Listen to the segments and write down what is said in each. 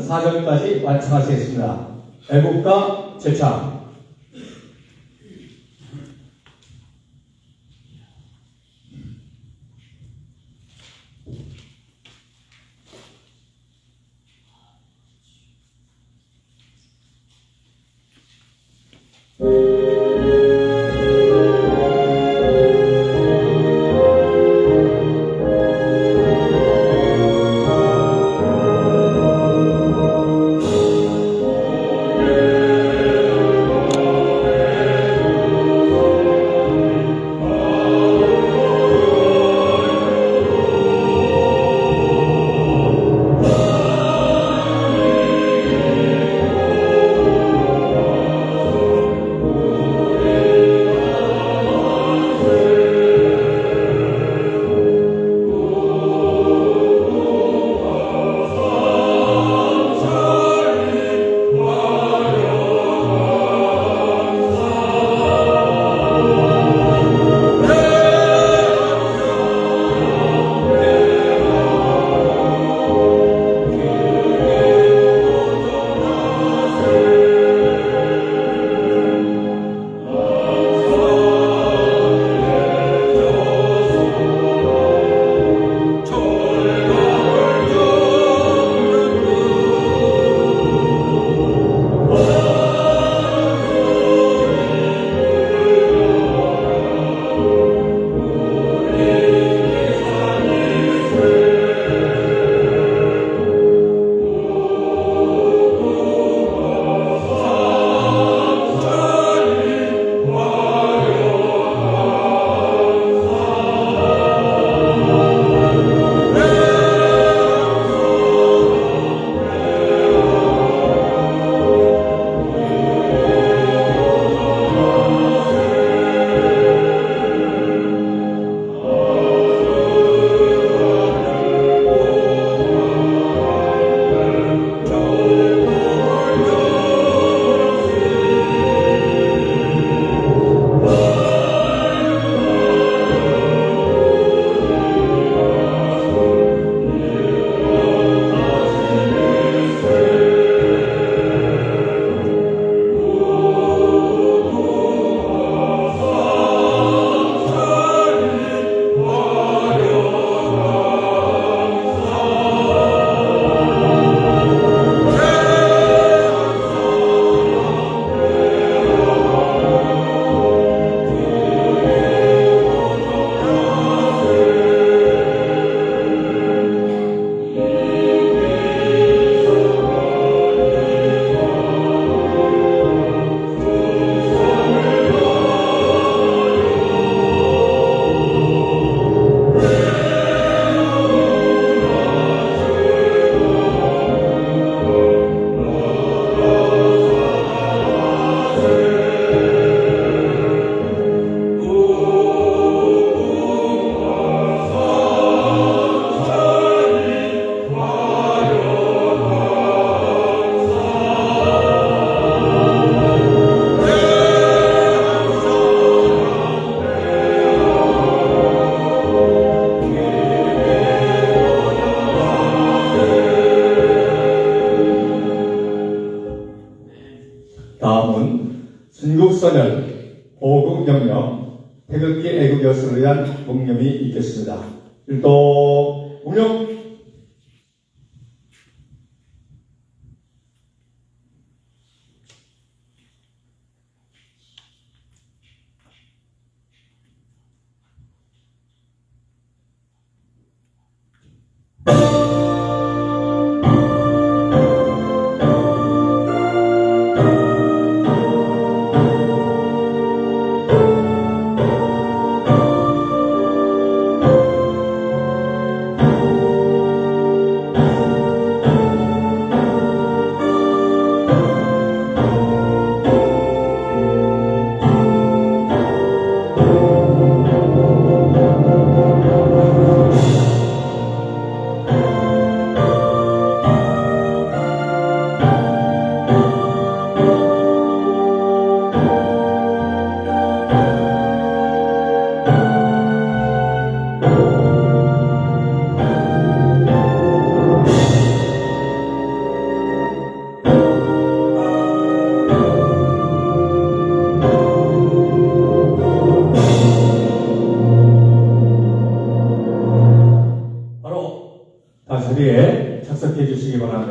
4절까지 완성하시겠습니다. 애국가 제창. 다음은 순국선열, 보국영령, 태극기 애국 여성을 위한 공념이 있겠습니다. 일도 운영.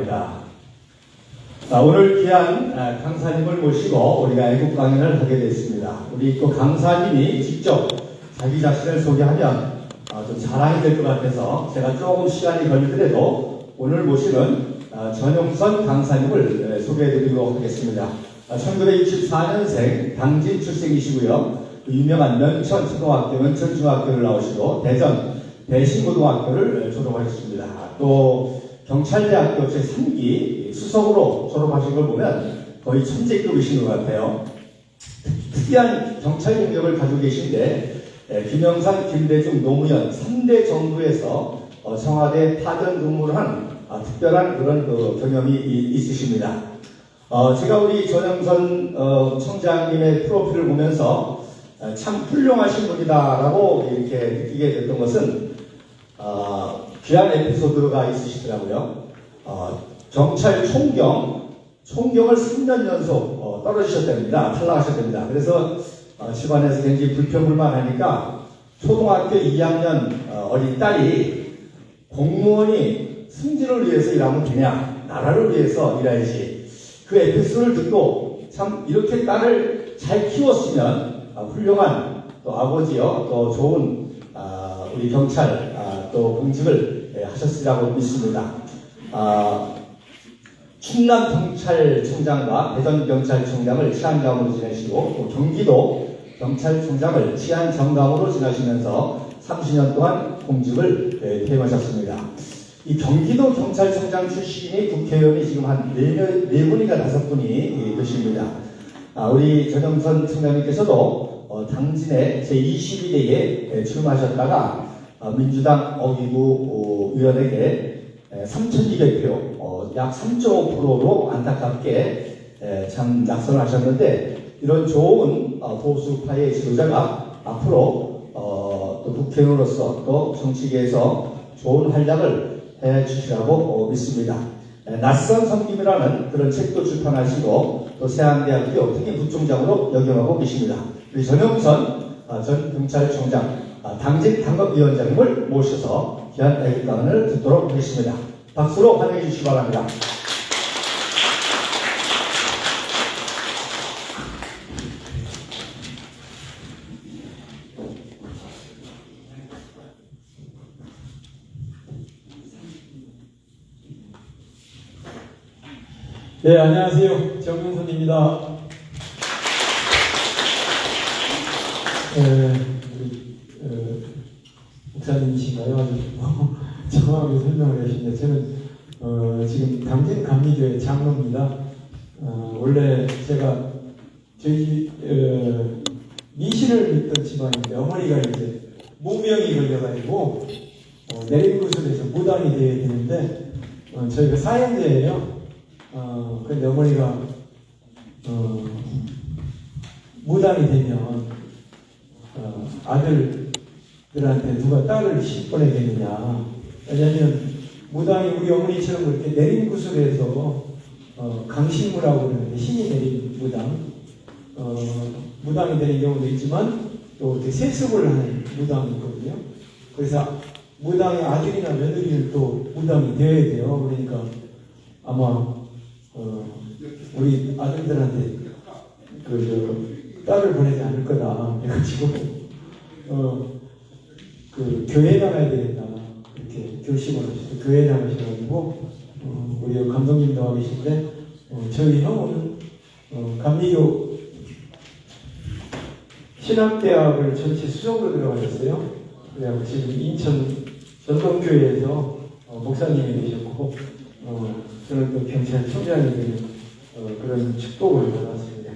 바랍니다. 오늘 귀한 강사님을 모시고 우리가 애국 강연을 하게 됐습니다. 우리 또 강사님이 직접 자기 자신을 소개하면 좀 자랑이 될 것 같아서 제가 조금 시간이 걸리더라도 오늘 모시는 전용선 강사님을 소개해드리도록 하겠습니다. 1964년생 당진 출생이시고요. 유명한 면천 초등학교, 면천 중학교를 나오시고 대전 대신고등학교를 졸업하셨습니다. 또 경찰대학교 제3기 수석으로 졸업하신 걸 보면 거의 천재급이신 것 같아요. 특이한 경찰 경력을 가지고 계신데 김영삼, 김대중, 노무현 3대 정부에서 청와대 파견 근무를 한 특별한 그런 경험이 있으십니다. 제가 우리 전영선 청장님의 프로필을 보면서 참 훌륭하신 분이다라고 이렇게 느끼게 됐던 것은 귀한 에피소드가 있으시더라고요. 경찰 총경을 3년 연속 떨어지셨답니다. 탈락하셨답니다. 그래서 집안에서 굉장히 불평불만하니까 초등학교 2학년 어린 딸이 공무원이 승진을 위해서 일하면 되냐, 나라를 위해서 일해야지. 그 에피소드를 듣고 참 이렇게 딸을 잘 키웠으면 훌륭한 또 아버지요, 또 좋은 우리 경찰 또 공직을 하셨으리라고 믿습니다. 충남 경찰청장과 대전 경찰청장을 치안감으로 지내시고 또 경기도 경찰청장을 치안정감으로 지내시면서 30년 동안 공직을 퇴임하셨습니다. 이 경기도 경찰청장 출신이 국회의원이 지금 한 4분인가 5분이 계십니다. 우리 전영선 청장님께서도 당진의 제22대에 출마하셨다가 민주당 어기부 의원에게 3,200표, 약 3.5%로 안타깝게 참 낙선을 하셨는데 이런 좋은 보수파의 지도자가 앞으로 또 국회의원으로서 또 정치계에서 좋은 활약을 해 주시라고 믿습니다. 낯선 섬김이라는 그런 책도 출판하시고 또 세안대학교 특임부총장으로 역임하고 계십니다. 우리 전영선 전 경찰청장 당직 당협위원장님을 모셔서 귀한 애국 강연을 듣도록 하겠습니다. 박수로 환영해 주시기 바랍니다. 네, 안녕하세요. 정윤선입니다. 목사님이신가요? 아주 정확하게 설명을 해주시는데 저는 지금 당진 감리교회 장로입니다. 원래 제가 저희 미신을 믿던 집안인데 어머니가 이제 무병이 걸려가지고 내림구슬에서 무당이 되어야 되는데 저희가 사형제예요. 근데 어머니가 무당이 되면 아들들한테 누가 딸을 시집보내겠느냐. 왜냐하면 무당이 우리 어머니처럼 그렇게 내림구슬에서 강신무라고 그러는데 신이 내린 무당, 무당이 되는 경우도 있지만 또 이렇게 세습을 하는 무당이 있거든요. 그래서 무당의 아들이나 며느리를 또 무당이 되어야 돼요. 그러니까 아마 우리 아들들한테 딸을 보내지 않을 거다. 그래가지고 교회 나가야 되겠다. 이렇게 결심을 하셔서 교회 나가셔가지고 우리 감독님 나와 계신데 저희 형은 감리교 신학대학을 전체 수석으로 들어가셨어요. 그래서 지금 인천 전동교회에서 목사님이 되셨고 저는 또 경찰청장이 되는 그런 축복을 받았습니다.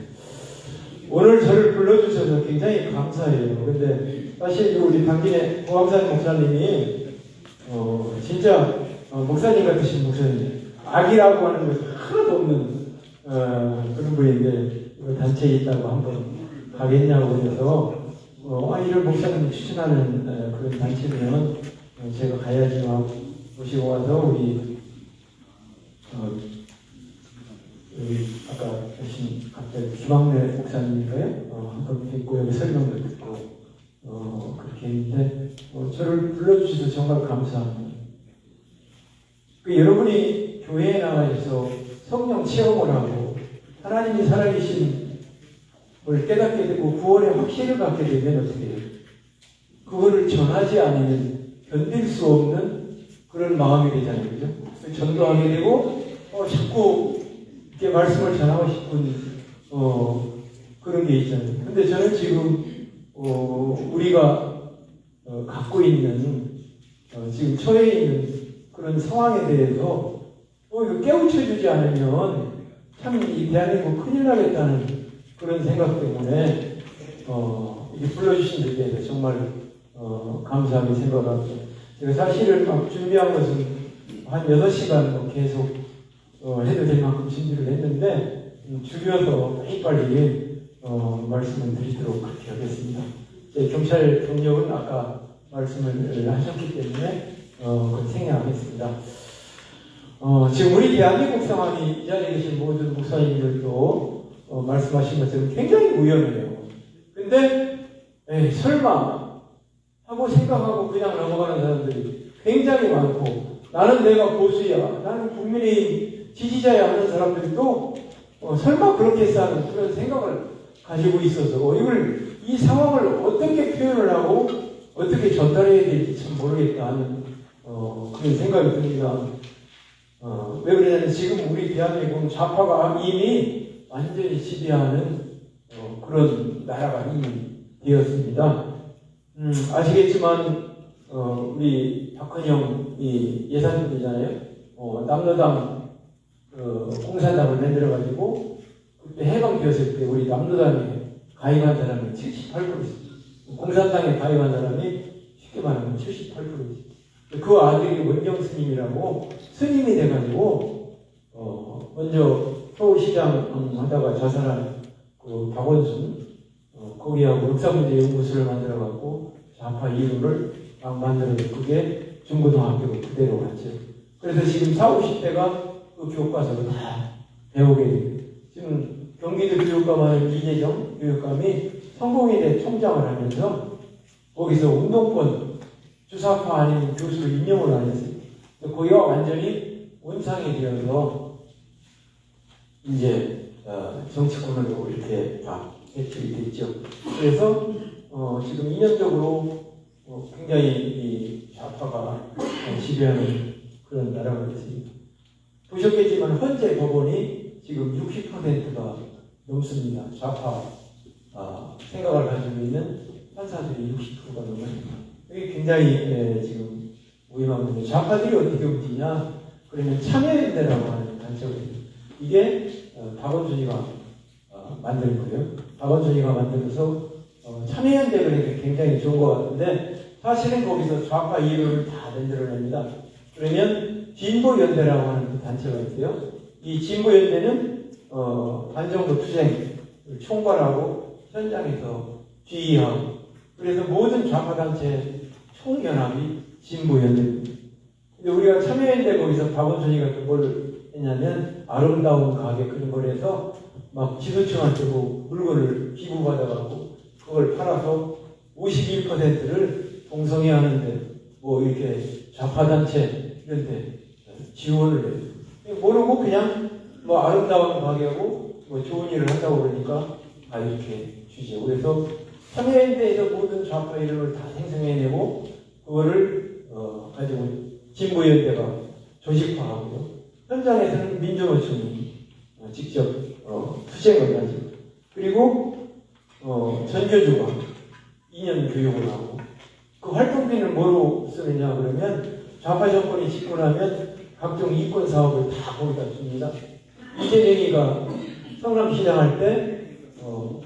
오늘 저를 불러주셔서 굉장히 감사해요. 근데 사실 우리 당진의 고광산 목사님이 진짜 목사님 같으신 목사님, 악이라고 하는 것이 하나도 없는 그런 분인데 단체에 있다고 한번 가겠냐고 그래서 이런 목사님을 추천하는 그런 단체면 제가 가야지 하고 모시고 와서 우리 아까 계신 갑자기 김학래 목사님인가요? 한번 뵙고 여기 설명을 듣고 그렇게 했는데 저를 불러주셔서 정말 감사합니다. 여러분이 교회에 나가서 성령 체험을 하고 하나님이 살아계신 걸 깨닫게 되고 구원의 확신을 갖게 되면 어떻게 해요? 그거를 전하지 않으면 견딜 수 없는 그런 마음이 되잖아요. 그죠? 전도하게 되고 자꾸 이렇게 말씀을 전하고 싶은 그런 게 있잖아요. 근데 저는 지금 우리가 갖고 있는 지금 처해 있는 그런 상황에 대해서 이거 깨우쳐주지 않으면 참 이 대한민국 큰일 나겠다는 그런 생각 때문에 이렇게 불러주신 데 대해서 정말 감사하게 생각합니다. 제가 사실은 막 준비한 것은 한 6시간 계속 해도 될 만큼 준비를 했는데 줄여서 빨리빨리 말씀을 드리도록 그렇게 하겠습니다. 경찰 경력은 아까 말씀을 하셨기 때문에 그걸 생략하겠습니다. 지금 우리 대한민국 상황이 이 자리에 계신 모든 목사님들도 말씀하신 것처럼 굉장히 위험해요. 근데 설마 하고 생각하고 그냥 넘어가는 사람들이 굉장히 많고 나는 내가 보수야, 나는 국민의 지지자야 하는 사람들이 또 설마 그렇게 사는 그런 생각을 가지고 있어서 이 상황을 어떻게 표현을 하고 어떻게 전달해야 될지 참 모르겠다 하는 그런 생각이 듭니다. 왜 그러냐면 지금 우리 대한민국은 좌파가 이미 완전히 지배하는 그런 나라가 이미 되었습니다. 아시겠지만 우리 박헌영이 예산군이잖아요. 남로당 공산당을 만들어가지고 그때 해방되었을 때 우리 남로당에 가입한 사람이 78%였어요. 공산당에 가입한 사람이 쉽게 말하면 78%였어요. 그 아들이 원경 스님이라고 스님이 돼가지고 먼저 서울시장 하다가 자살한 그 박원순 거기하고 역사문제연구소를 만들어갖고 좌파 이론을 막 만들어서 그게 중고등학교로 그대로 갔죠. 그래서 지금 40, 50대가 그 교과서를 다 배우게 됩니다. 지금 경기도 교육감하는 이재정 교육감이 성공회대 총장을 하면서 거기서 운동권 주사파 아닌 교수를 임명을 안 했어요. 거기가 완전히 원상이 되어서 이제 정치권으로 이렇게 다 배출이 됐죠. 그래서 지금 이념적으로 굉장히 이 좌파가 지배하는 그런 나라가 됐습니다. 보셨겠지만 현재 법원이 지금 60%가 넘습니다. 좌파 생각을 가지고 있는 판사들이 60%가 넘어요. 이게 굉장히 지금 무의미한 건데 좌파들이 어떻게 움직이냐? 그러면 참여연대라고 하는 단체가 있습니다. 이게 박원순이가 만든 거예요. 박원순이가 만들어서 참여연대 그러니까 굉장히 좋은 것 같은데 사실은 거기서 좌파 이론을 다 만들어냅니다. 그러면 진보연대라고 하는 그 단체가 있어요. 이 진보연대는 반정부 투쟁을 총괄하고 현장에서 지휘하고 그래서 모든 좌파단체 총연합이 진보연대입니다. 근데 우리가 참여연대 거기서 박원순이가 뭘 했냐면 아름다운 가게 그런 걸 해서 막 지도층한테 물건을 기부받아갖고 그걸 팔아서 51%를 동성애하는데 뭐 이렇게 좌파단체 이런데 지원을 해요. 모르고 그냥 뭐 아름다운 가게하고 뭐 좋은 일을 한다고 그러니까 이렇게 주죠. 그래서 참여연대에서 모든 좌파 이름을 다 생성해내고 그거를 가지고 진보연대가 조직화하고요. 현장에서는 민주노총이 직접 투쟁을 하죠. 그리고 전교조가 2년 교육을 하고 그 활동비는 뭐로 쓰느냐 그러면 좌파 정권이 짓고 나면 각종 이권 사업을 다 거기다 줍니다. 이재명이가 성남시장 할 때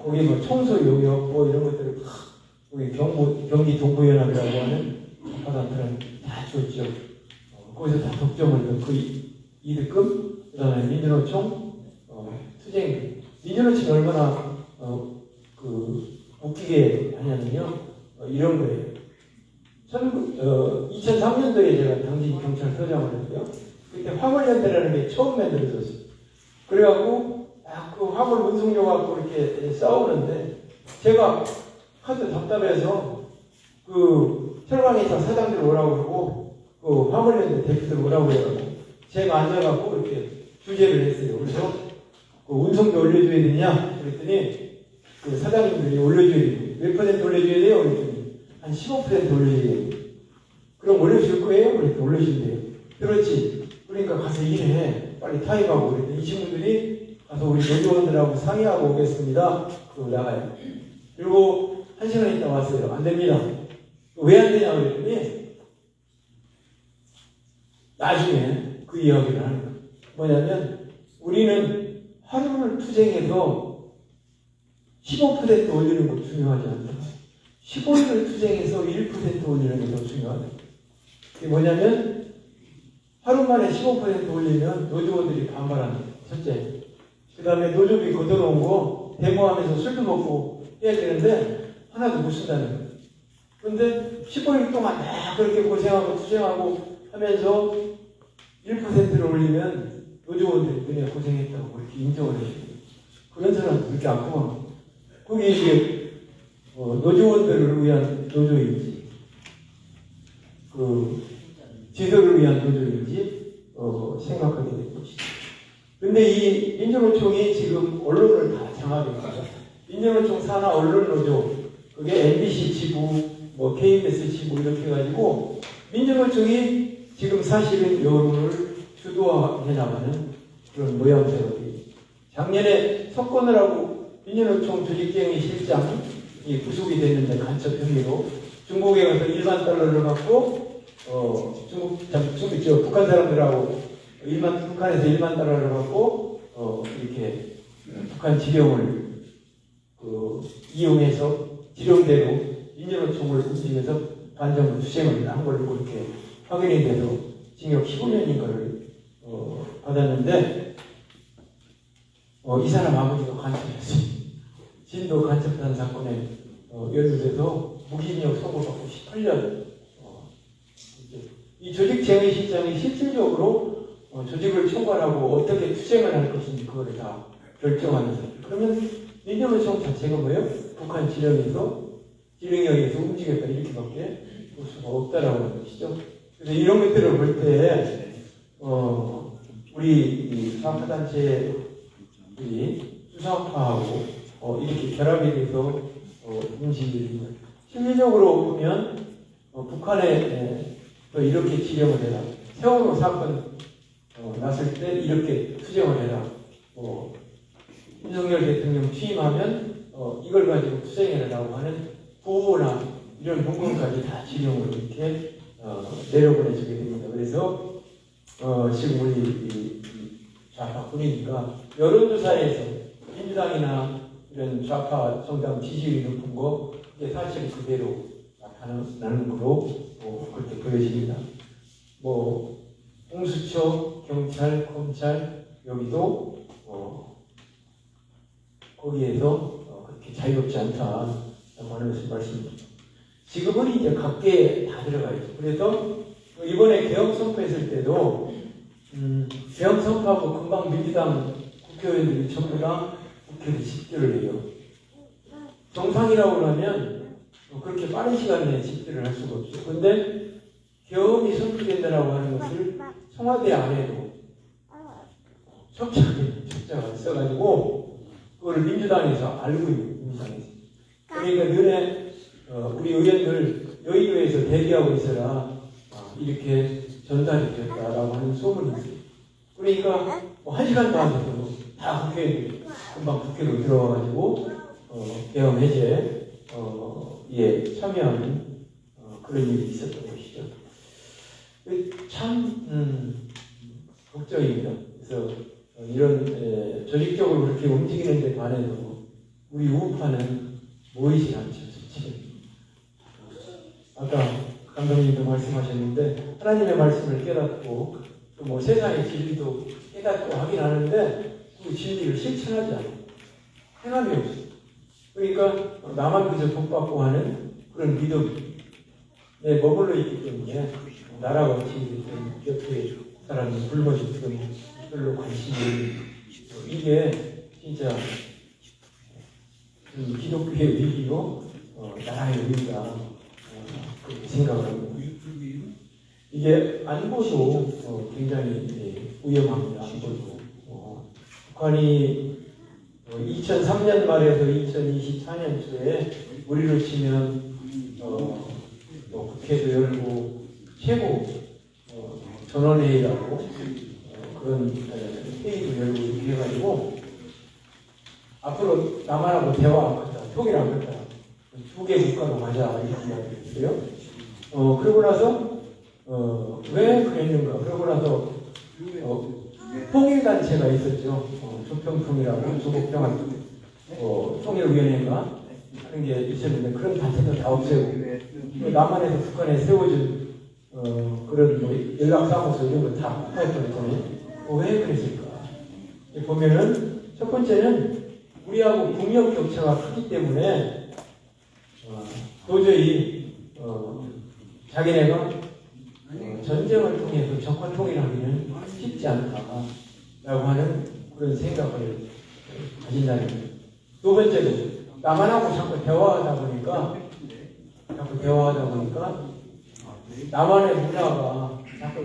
거기 뭐 청소 용역 뭐 이런 것들을 다 우리 경기 동부연합이라고 하는 좌파단체는 다 줬죠. 거기서 다 덕점을 그 이득금 그다음에 민주노총 투쟁 민주노총이 얼마나 웃기게 하냐면요 이런 거예요. 2003년도에 제가 당시 경찰서장을 했고요. 그때 화물연대라는 게 처음 만들어졌어요. 그래갖고 그 화물 운송료 갖고 이렇게 싸우는데 제가 하도 답답해서 그 철강회사 사장들 오라고 그러고 그 화물연대 대표들 오라고 해가지고 제가 앉아갖고 이렇게 주제를 했어요. 그래서 그 운송비 올려줘야 되냐? 그랬더니 그 사장님들이 올려줘야 돼요. 몇 퍼센트 올려줘야 돼요? 그랬더니 한 15% 올려줘야 돼요. 그럼 올려줄 거예요? 그랬더니 올려준대요. 그렇지. 그러니까 가서 일해. 빨리 타임하고. 그랬더니 이 친구들이 가서 우리 노조원들하고 상의하고 오겠습니다. 그러고 나가요. 그리고 1시간 있다 왔어요. 안 됩니다. 왜 안 되냐? 그랬더니 나중에 그 이야기를 하는 거예요. 뭐냐면 우리는 하루를 투쟁해서 15% 올리는 거 중요하지 않다. 15일을 투쟁해서 1% 올리는 게 더 중요하다. 이게 뭐냐면 하루 만에 15% 올리면 노조원들이 반발합니다. 첫째. 그 다음에 노조비 걷어놓은 거 데모하면서 술도 먹고 해야 되는데 하나도 못 쓴다는 거예요. 그런데 15일 동안 막 그렇게 고생하고 투쟁하고 하면서 1%를 올리면 노조원들이 그냥 고생했다고 그렇게 인정을 해줍니다. 그런 사람은 그렇게 안 고마워. 그게 이게 노조원들을 위한 노조인지 그 지도를 위한 노조인지 생각하게 된 것이죠. 근데 이 민주노총이 지금 언론을 다 장악했습니다. 민주노총 산하 언론노조 그게 MBC 지부, 뭐 KBS 지부 이렇게 해가지고 민주노총이 지금 사실은 여론을 주도해 나가는 그런 모양새거든요. 작년에 석권을 하고 민주노총 조직경위 실장이 구속이 됐는데 간첩 혐의로 중국에 가서 1만 달러를 받고 북한 사람들하고 북한에서 1만 달러를 받고 이렇게 북한 지령을 이용해서 지령대로 민주노총을 움직여서 반정부 투쟁을 한 걸로 그렇게 확인이 돼서 징역 15년인가를 받았는데 이 사람 아버지가 간첩이었어요. 진도 간첩단 사건에 연루돼서 무기징역 선고받고 18년. 이 조직쟁의실장이 실질적으로 조직을 총괄하고 어떻게 투쟁을 할 것인지 그거를 다 결정하는 사람. 그러면 민주노총 자체가 뭐예요? 북한 지령에 의해서 움직였다 이렇게밖에 볼 수가 없다라고 하는 것이죠. 그래서 이런 것들을 볼 때 우리 사업단체들이 수사파하고 이렇게 결합이 돼서 움직이는 거예요. 실질적으로 보면 북한에 이렇게 지령을 해라. 세월호 사건 났을 때 이렇게 투쟁을 해라. 윤석열 대통령 취임하면 이걸 가지고 투쟁해라라고 하는 보호나 이런 문건까지 다 지령으로 이렇게 내려보내주게 됩니다. 그래서 지금 우리 좌파 분위기가 여론조사에서 민주당이나 이런 좌파 정당 지지율이 높은 거 이게 사실 그대로 나타나는 거로 그렇게 보여집니다. 공수처, 경찰, 검찰 여기도 거기에서 그렇게 자유롭지 않다라고 하는 것을 말씀드립니다. 지금은 이제 각계에 다 들어가 있죠. 그래서 이번에 개헌 선포했을 때도 개헌 선포하고 금방 민주당 국회의원들이 전부 다 국회를 집결을 해요. 정상이라고 하면 그렇게 빠른 시간 내에 집결을 할 수가 없죠. 그런데 개헌이 선포된다라고 하는 것을 청와대 안에도 첩자가 있어가지고 그걸 민주당에서 알고 있는 민주당에서. 그러니까 너네 우리 의원들 여의도에서 대기하고 있어라 이렇게 전달이 되었다라고 하는 소문이 있어요. 그러니까 1시간도 안 돼도 다 국회에 금방 국회로 들어와가지고 개헌 해제에 참여하는 그런 일이 있었던 것이죠. 참 걱정입니다. 그래서 이런 조직적으로 그렇게 움직이는 데 관해서 우리 우파는 모이지 않죠. 아까 감독님도 말씀하셨는데 하나님의 말씀을 깨닫고 또 세상의 진리도 깨닫고 하긴 하는데 그 진리를 실천하지 않아요. 행함이 없어요. 그러니까 나만 그저 복받고 하는 그런 믿음에 머물러 있기 때문에 나라가 어찌 옆에 사람이 굶어 죽든 별로 관심이 이게 진짜 기독교의 위기요 나라의 위기다 그렇게 생각을 합니다. 이게 안보도 굉장히 위험합니다. 북한이 2003년 말에서 2024년 초에 우리로 치면 국회도 열고 최고 전원회의라고 그런 회의도 열고 이렇게 해가지고 앞으로 남한하고 대화하겠다, 통일하겠다, 두 개 국가로 가자 이렇게 이야기했어요. 그러고 나서 왜 그랬는가? 그러고 나서 통일단체가 있었죠. 조평통이라고 조국평화 통일위원회가 하는 게 있었는데 그런 단체도 다 없애고 남한에서 북한에 세워준 그런 연락사무소 이런 거 다 폭파했거든요. 왜 그랬을까? 보면은 첫 번째는 우리하고 국력 격차가 크기 때문에 도저히 자기네가 전쟁을 통해서 정권 통일하기는 쉽지 않다라고 하는 그런 생각을 가진다는 거예요. 두 번째로 남한하고 자꾸 대화하다 보니까 남한의 문화가 자꾸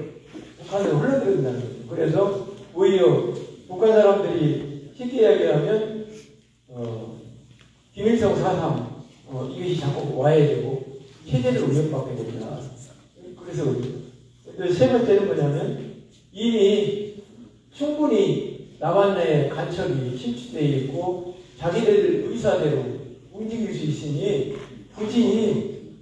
북한으로 흘러들어간다는 거예요. 그래서 오히려 북한 사람들이 쉽게 이야기하면 김일성 사상 이것이 자꾸 와야 되고 체제를 위협받게 됩니다. 그래서 세 번째는 뭐냐면 이미 충분히 남한 내 간첩이 침투되어 있고 자기들 의사대로 움직일 수 있으니 굳이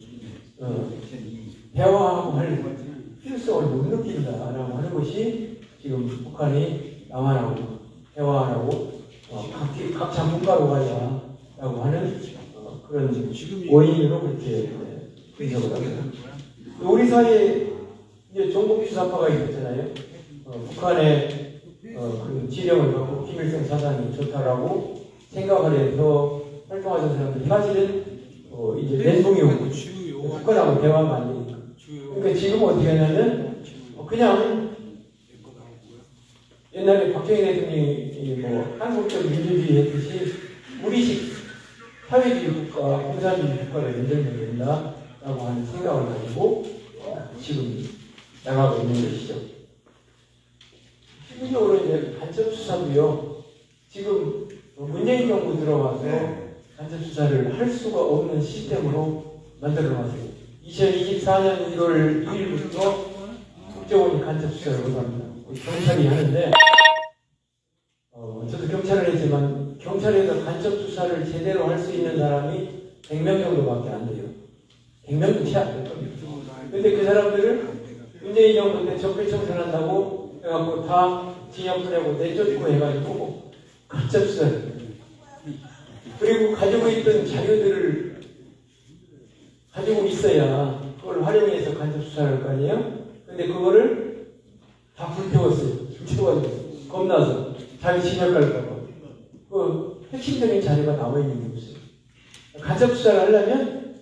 대화하고 할 필요성을 못 느낀다라고 하는 것이 지금 북한이 남한하고 대화하라고 각자 국가로 가자라고 하는 그런 원인으로 그렇게 분석을 합니다. 우리 사이에 이제 종북주사파가 있었잖아요. 북한의 그 지령을 받고 김일성 사상이 좋다라고 생각을 해서 활동하던 사람들이 사실은 이제 멘붕이 오고 북한하고 대화가 안 되니까. 그러니까 지금 어떻게 하냐면 그냥 옛날에 박정희 대통령이 한국적 민주주의 했듯이 우리식 사회주의 국가, 공산주의 국가를 만들면 된다라고 하는 생각을 가지고 지금 나가고 있는 것이죠. 실질적으로 이제 간첩 수사도요. 지금 문재인 정부 들어와서 간첩 수사를 할 수가 없는 시스템으로 만들어놨어요. 2024년 1월 2일부터 국정원이 간첩 수사를 원합니다. 경찰이 하는데 저도 경찰을 했지만 경찰에서 간첩 수사를 제대로 할 수 있는 사람이 100명 정도밖에 안 돼요. 100명도 채 안 될 겁니다. 근데 그 사람들을 문재인 정부 때 적폐청산한다고 해갖고 다 징역 보내고 내쫓고 해가지고 간첩 수사를 그리고 가지고 있던 자료들을 가지고 있어야 그걸 활용해서 간첩 수사를 할 거 아니에요? 근데 그거를 다 불태웠어요. 불태워가지고 겁나서 자기 징역 갈까봐 그 핵심적인 자료가 나와 있는 게 없어요. 간첩 수사를 하려면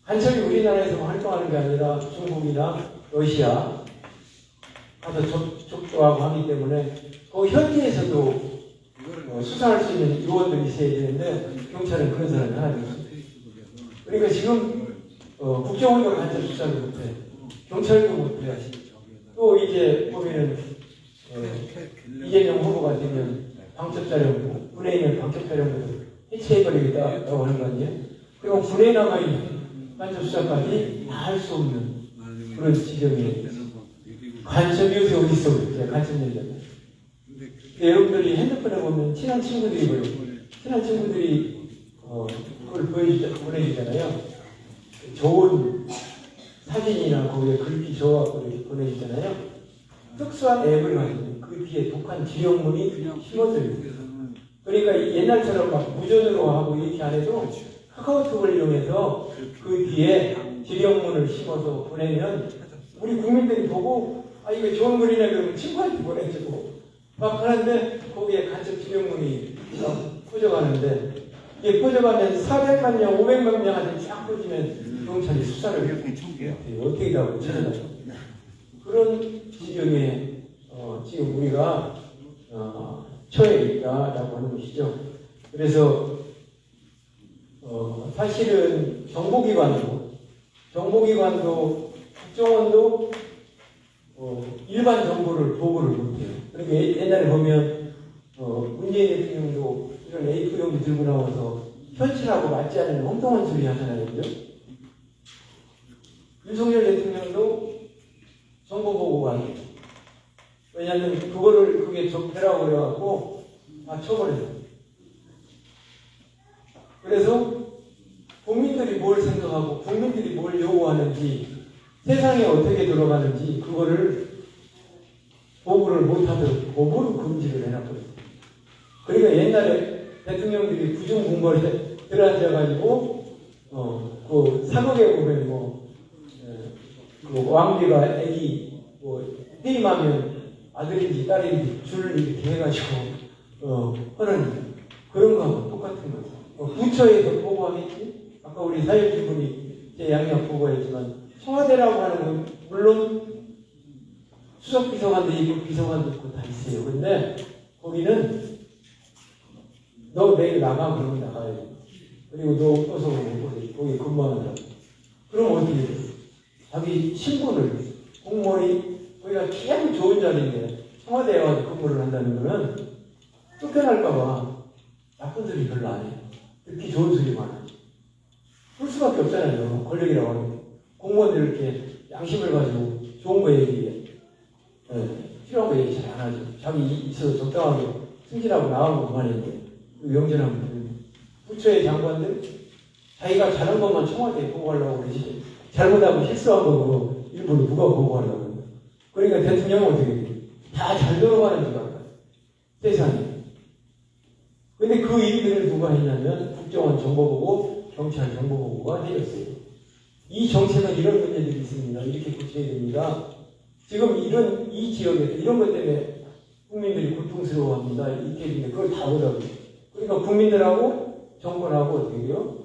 간첩이 우리나라에서 활동하는 게 아니라 중국이나 러시아 가서 접촉하고 하기 때문에 그 현지에서도 수사할 수 있는 요원들이 있어야 되는데 경찰은 그런 사람이 하나도 없어요. 그러니까 지금 국정원도 간첩 수사를 못해, 경찰도 못해. 또 이제 보면은 이재명 후보가 되면 방첩자료부, 군에 있는 방첩자료부를 해체해버리겠다고 하는 거 아니에요? 그리고 군에 남아있는 간첩 수사까지 다 할 수 없는 그런 지점이 간첩이 요새 어디 있어? 간첩 얘기하면. 여러분들이 핸드폰에 보면 친한 친구들이 보여요. 친한 친구들이 그걸 보내주잖아요. 좋은 사진이나 거기에 글귀 적어갖고 이렇게 보내주잖아요. 특수한 앱을 가지고 그 뒤에 독한 지령문이 심어져요. 그러니까 옛날처럼 막 무전으로 하고 이렇게 안 해도 카카오톡을 이용해서 그 뒤에 지령문을 심어서 보내면 우리 국민들이 보고 이거 좋은 글이네 그러면 친구한테 보내주고 막 하는데 거기에 간첩 지령문이 퍼져가는데 이게 퍼져가면 400만 명, 500만 명한테 쫙 퍼지면 경찰이 수사를 어떻게 하고 찾아가죠. 그런 지경에 지금 우리가 처해 있다라고 하는 것이죠. 그래서 사실은 정보기관도 국정원도 일반 정보를 보고를 못해요. 그러니까 옛날에 보면 문재인 대통령도 이런 A4용지 들고 나와서 현실하고 맞지 않는 엉뚱한 소리 하잖아요. 그죠? 윤석열 대통령도 정보 보고가 안 돼요. 왜냐하면 그게 적폐라고 그래갖고 다 처벌해요. 그래서 국민들이 뭘 생각하고 국민들이 뭘 요구하는지 세상에 어떻게 돌아가는지 그거를 보고를 못하도록 법으로 금지를 해놨거든요. 그러니까 옛날에 대통령들이 구중궁궐에 들어앉아가지고 그 사극에 보면 그 왕비가 애기 해임하면 아들인지 딸인지 줄을 이렇게 해가지고 하는 그런 거하고 똑같은 거죠. 부처에서 보고하겠지. 아까 우리 사회주분이 제 양력 보고했지만 청와대라고 하는 건 물론 수석 비서관도 있고 비서관도 있고 다 있어요. 근데 거기는 너 내일 나가 그러면 나가야 돼. 그리고 너 없어서 거기 근무하느라. 그럼 어떻게 해? 자기 신분을 공무원이 거기가 최고 좋은 자리인데 청와대에 와서 근무를 한다는 거는 쫓겨날까봐 나쁜 소리 별로 안 해요. 특히 좋은 소리만 하죠. 그럴 수밖에 없잖아요. 권력이라고 하는 게. 공무원들 이렇게 양심을 가지고 좋은 거 얘기해. 필요한 거 얘기 잘 안 하죠. 자기 있어서 적당하게 승진하고 나가고 그만인데 명절하면 부처의 장관들 자기가 잘한 것만 청와대에 보고하려고 그러지 잘못하고 실수한 거 일부러 누가 보고하려고 그래요. 그러니까 대통령은 어떻게 해요? 다 잘 돌아가는 줄 알아요. 세상에. 근데 그 일들을 누가 했냐면 국정원 정보보고 경찰 정보보고가 해줬어요. 이 정책은 이런 문제들이 있습니다. 이렇게 고쳐야 됩니다. 지금 이 지역에서 이런 것 때문에 국민들이 고통스러워합니다. 이렇게 했는데 그걸 다 오라고. 그러니까 국민들하고 정권하고 어떻게 해요?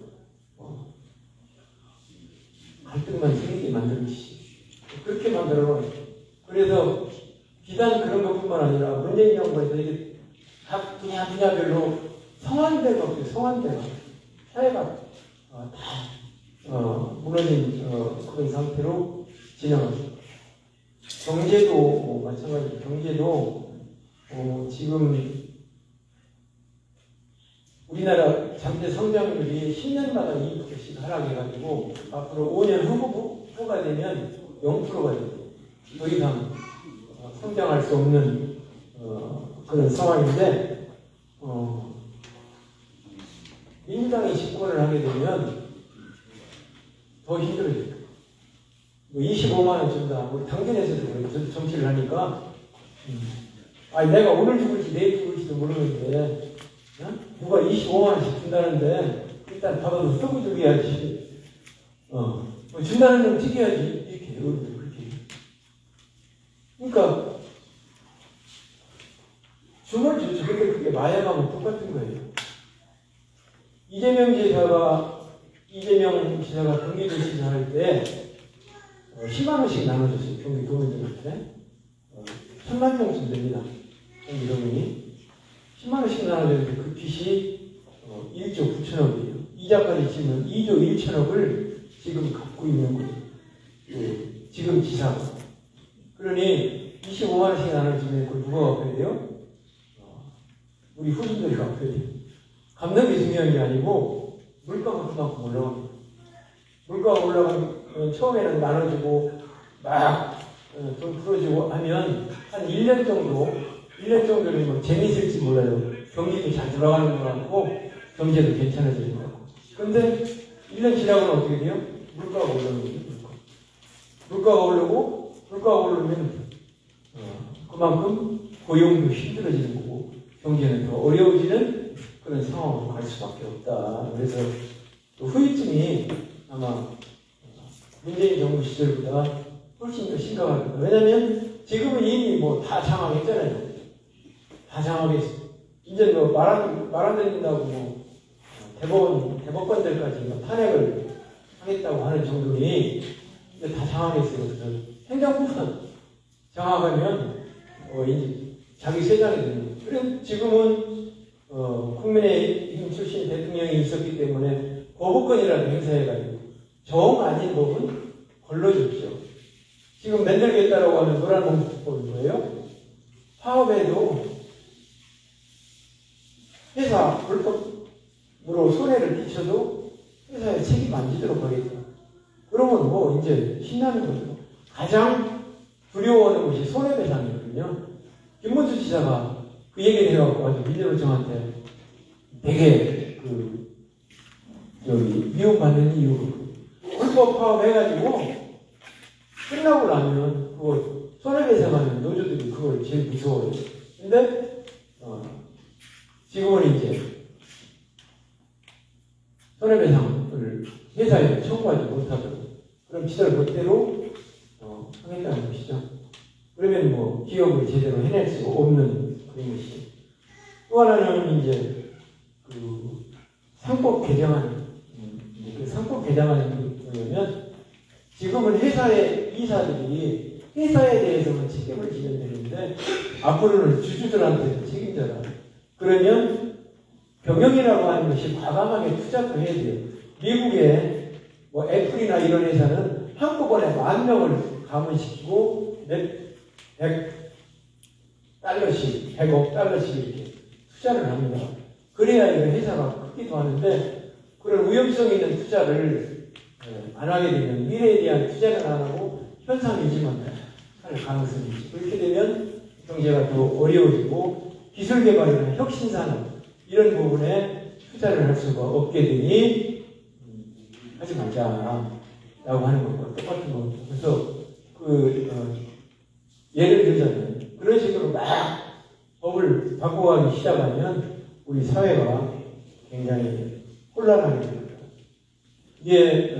갈등만 생기게 만들듯이 그렇게 만들어놓은. 그래서 비단 그런 것뿐만 아니라 문재인 정부에서 이게 각 분야별로 성한대가 없어요. 성한대가 사회가 다 무너진 그런 상태로 진행합니다. 경제도 마찬가지로 경제도 지금 우리나라 잠재 성장률이 10년마다 2%씩 하락해가지고 앞으로 5년 후가 되면 0%가 됩니다. 더 이상 성장할 수 없는 그런 상황인데 민주당이 집권을 하게 되면 더 힘들어져요. 25만 원 준다. 우리 당진에서도 그래요. 저도 정치를 하니까 내가 오늘 죽을지 내일 죽을지도 모르는데 누가 25만 원씩 준다는데 일단 받아서 쓰고 죽여야지. 준다는 건 튀겨야지. 이렇게 어른들 그렇게. 그러니까 주말 좋죠. 근데 그게 마약하고 똑같은 거예요. 이재명 지사가 경기도지사 할 때 10만 원씩 나눠줬어요. 경기 도민들한테 1000만 명쯤 됩니다. 경기도민이 10만 원씩 나눠줬는데 그 빚이 1조 9천억이에요. 이자까지 치면 2조 1천억을 지금 갖고 있는 거예요. 지금 지사가. 그러니 25만 원씩 나눠주면 그걸 누가 갚아야 돼요? 우리 후손들이 갚아야 돼요. 갚는 게 중요한 게 아니고 물가가 그만큼 올라갑니다. 물가가 올라가면 처음에는 나눠주고 막 돈 풀어주고 하면 한 1년 정도는 뭐 재미있을지 몰라요. 경기도 잘 돌아가는 것 같고 경제도 괜찮아지는 것 같고. 그런데 1년 지나고는 어떻게 돼요? 물가가 올라오는 거예요. 물가가 오르면 그만큼 고용도 힘들어지는 거고 경제는 더 어려워지는 그런 상황으로 갈 수밖에 없다. 그래서 또 후유증이 아마 문재인 정부 시절보다 훨씬 더 심각합니다. 왜냐하면 지금은 이미 다 장악했잖아요. 다 장악했어. 이제 말 안 듣는다고 대법관들까지 탄핵을 하겠다고 하는 정도니 이제 다 장악했어요. 그래서 행정부만 장악하면 이제 자기 세상이 됩니다. 그래서 지금은 국민의힘 출신 대통령이 있었기 때문에 거부권이라도 행사해가지고 정 아닌 법은 걸러줬죠. 지금 만들겠다라고 하는 노란봉투법이 뭐예요? 파업에도 회사 불법으로 손해를 끼쳐도 회사에 책임 안 지도록 하겠다. 그러면 뭐 이제 신나는 거죠. 가장 두려워하는 것이 손해배상이거든요. 김문수 지사가 그 얘기를 해갖고 아주 민주노총한테 되게 미움받는 이유. 불법 파업해가지고 끝나고 나면 그거 손해배상하는 노조들이 그걸 제일 무서워해요. 근데 지금은 이제 손해배상을 회사에 청구하지 못하도록 그럼 지들 멋대로 하겠다는 것이죠. 그러면 뭐 기업을 제대로 해낼 수 없는 그런 것이. 또 하나는 이제 그 상법 개정안, 그 상법 개정안이 뭐냐면 지금은 회사의 이사들이 회사에 대해서만 책임을 지면 되는데 앞으로는 주주들한테도 책임져라. 그러면 경영이라고 하는 것이 과감하게 투자도 해야 돼요. 미국의 뭐 애플이나 이런 회사는 한꺼번에 10,000명을 가문시키고 100달러씩, 100억 달러씩 이렇게 투자를 합니다. 그래야 이 회사가 크기도 하는데 그런 위험성 있는 투자를 안 하게 되면 미래에 대한 투자를 안 하고 현상 유지만 할 가능성이 있죠. 그렇게 되면 경제가 더 어려워지고 기술 개발이나 혁신산업 이런 부분에 투자를 할 수가 없게 되니 하지 말자라고 하는 것과 똑같은 겁니다. 그래서 예를 들자면 그런 식으로 막 법을 바꿔가기 시작하면 우리 사회가 굉장히 혼란하게 됩니다. 이게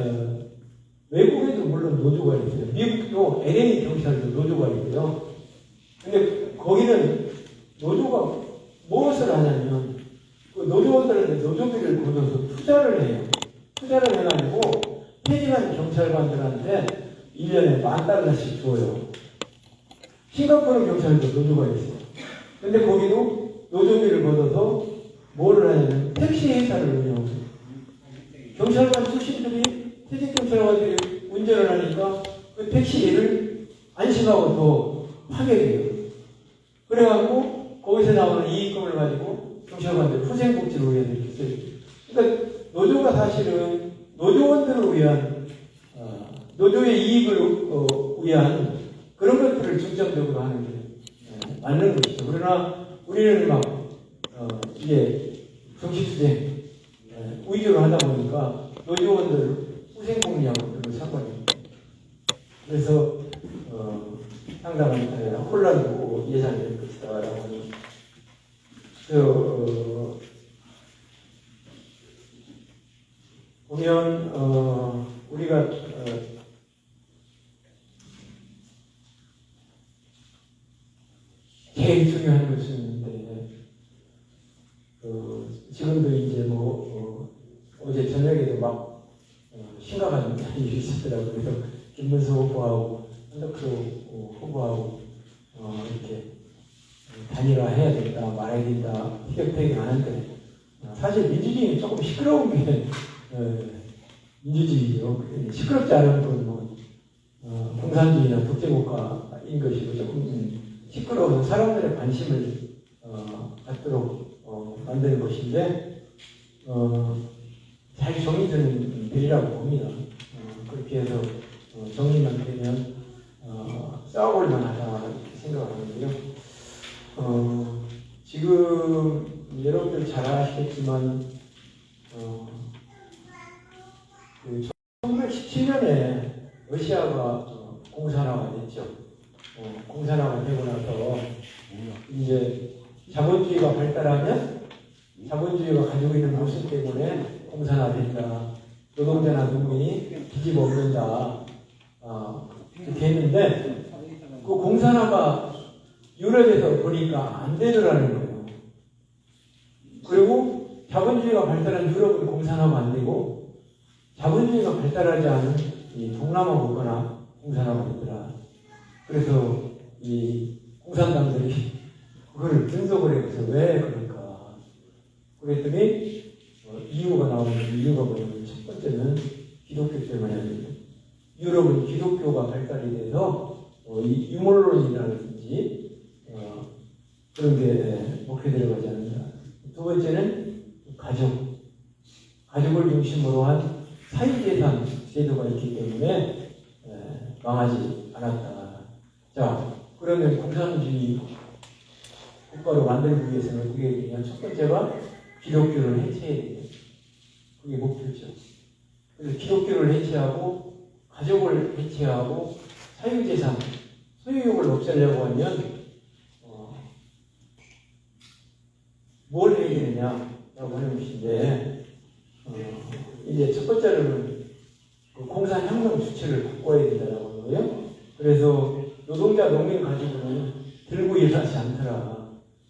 외국에도 물론 노조가 있어요. 미국도 LA 경찰도 노조가 있고요. 근데 거기는 노조가 무엇을 하냐면 그 노조원들한테 노조비를 걷어서 투자를 해요. 투자를 해가지고 퇴직한 경찰관들한테 1년에 $10,000씩 줘요. 싱가포르 경찰도 노조가 있어요. 근데 거기도 노조비를 걷어서 뭐를 하냐면 택시 회사를 운영해요. 경찰관 출신들이 퇴직 경찰관들이 운전을 하니까 그 택시 일을 안심하고 더 하게 돼요. 그래갖고 거기서 나오는 이익금을 가지고 경찰관들 후생복지를 위해 이렇게 써요. 그러니까 노조가 사실은 노조원들을 위한 노조의 이익을 위한 그런 것들을 중점적으로 하는 게 맞는 것이죠. 그러나 우리는 이게 정치투쟁 위주로 하다 보니까 노조원들 후생복리하고 별로 상관이 없어요. 그래서 상당한 혼란도 예상될 것이다라고 하는 보면 우리가 제일 중요한 것은 지금도 이제 어제 저녁에도 막 심각한 일이 있었더라고요. 그래서 김문수 후보하고 한덕수 후보하고 이렇게 단일화해야 된다, 말해야 된다, 티격태격 하는데 사실 민주주의는 조금 시끄러운 게 민주주의죠. 시끄럽지 않은 건 공산주의나 독재국가인 것이고 조금 시끄러워서 사람들의 관심을 갖도록 만드는 것인데 잘 정리되는 일이라고 봅니다. 그렇게 해서 정리만 되면 싸워볼 만하다 이렇게 생각하는데요. 지금 여러분들 잘 아시겠지만 1917년에 러시아가 공산화가 됐죠. 공산화가 되고 나서 이제 자본주의가 발달하면 자본주의가 가지고 있는 모습 때문에 공산화된다. 노동자나 농민이 뒤집어 엎는다. 이렇게 했는데 그 공산화가 유럽에서 보니까 안 되더라는 거예요. 그리고 자본주의가 발달한 유럽은 공산화가 안 되고 자본주의가 발달하지 않은 이 동남아 국가나 공산화가 되더라. 그래서 이 공산당들이 그걸 분석을 해서 왜 그럴까? 그랬더니 이유가 나오는데 이유가 뭐냐면 첫 번째는 기독교 때문에 유럽은 기독교가 발달이 돼서 이 유물론이라든지 그런 게 목표에 들어가지 않는다. 두 번째는 가족을 중심으로 한 사유재산 제도가 있기 때문에 망하지 않았다. 자, 그러면 공산주의 국가로 만들기 위해서는 그게 그냥 첫 번째가 기독교를 해체해야 돼요. 그게 목표죠. 그래서 기독교를 해체하고 가족을 해체하고 사유재산, 소유욕을 없애려고 하면 뭘 해야 되느냐라고 하는 것인데 이제 첫 번째로는 그 공산혁명 주체를 바꿔야 된다고 하는 거예요. 그래서 노동자 농민 가지고는 들고 일하지 않더라.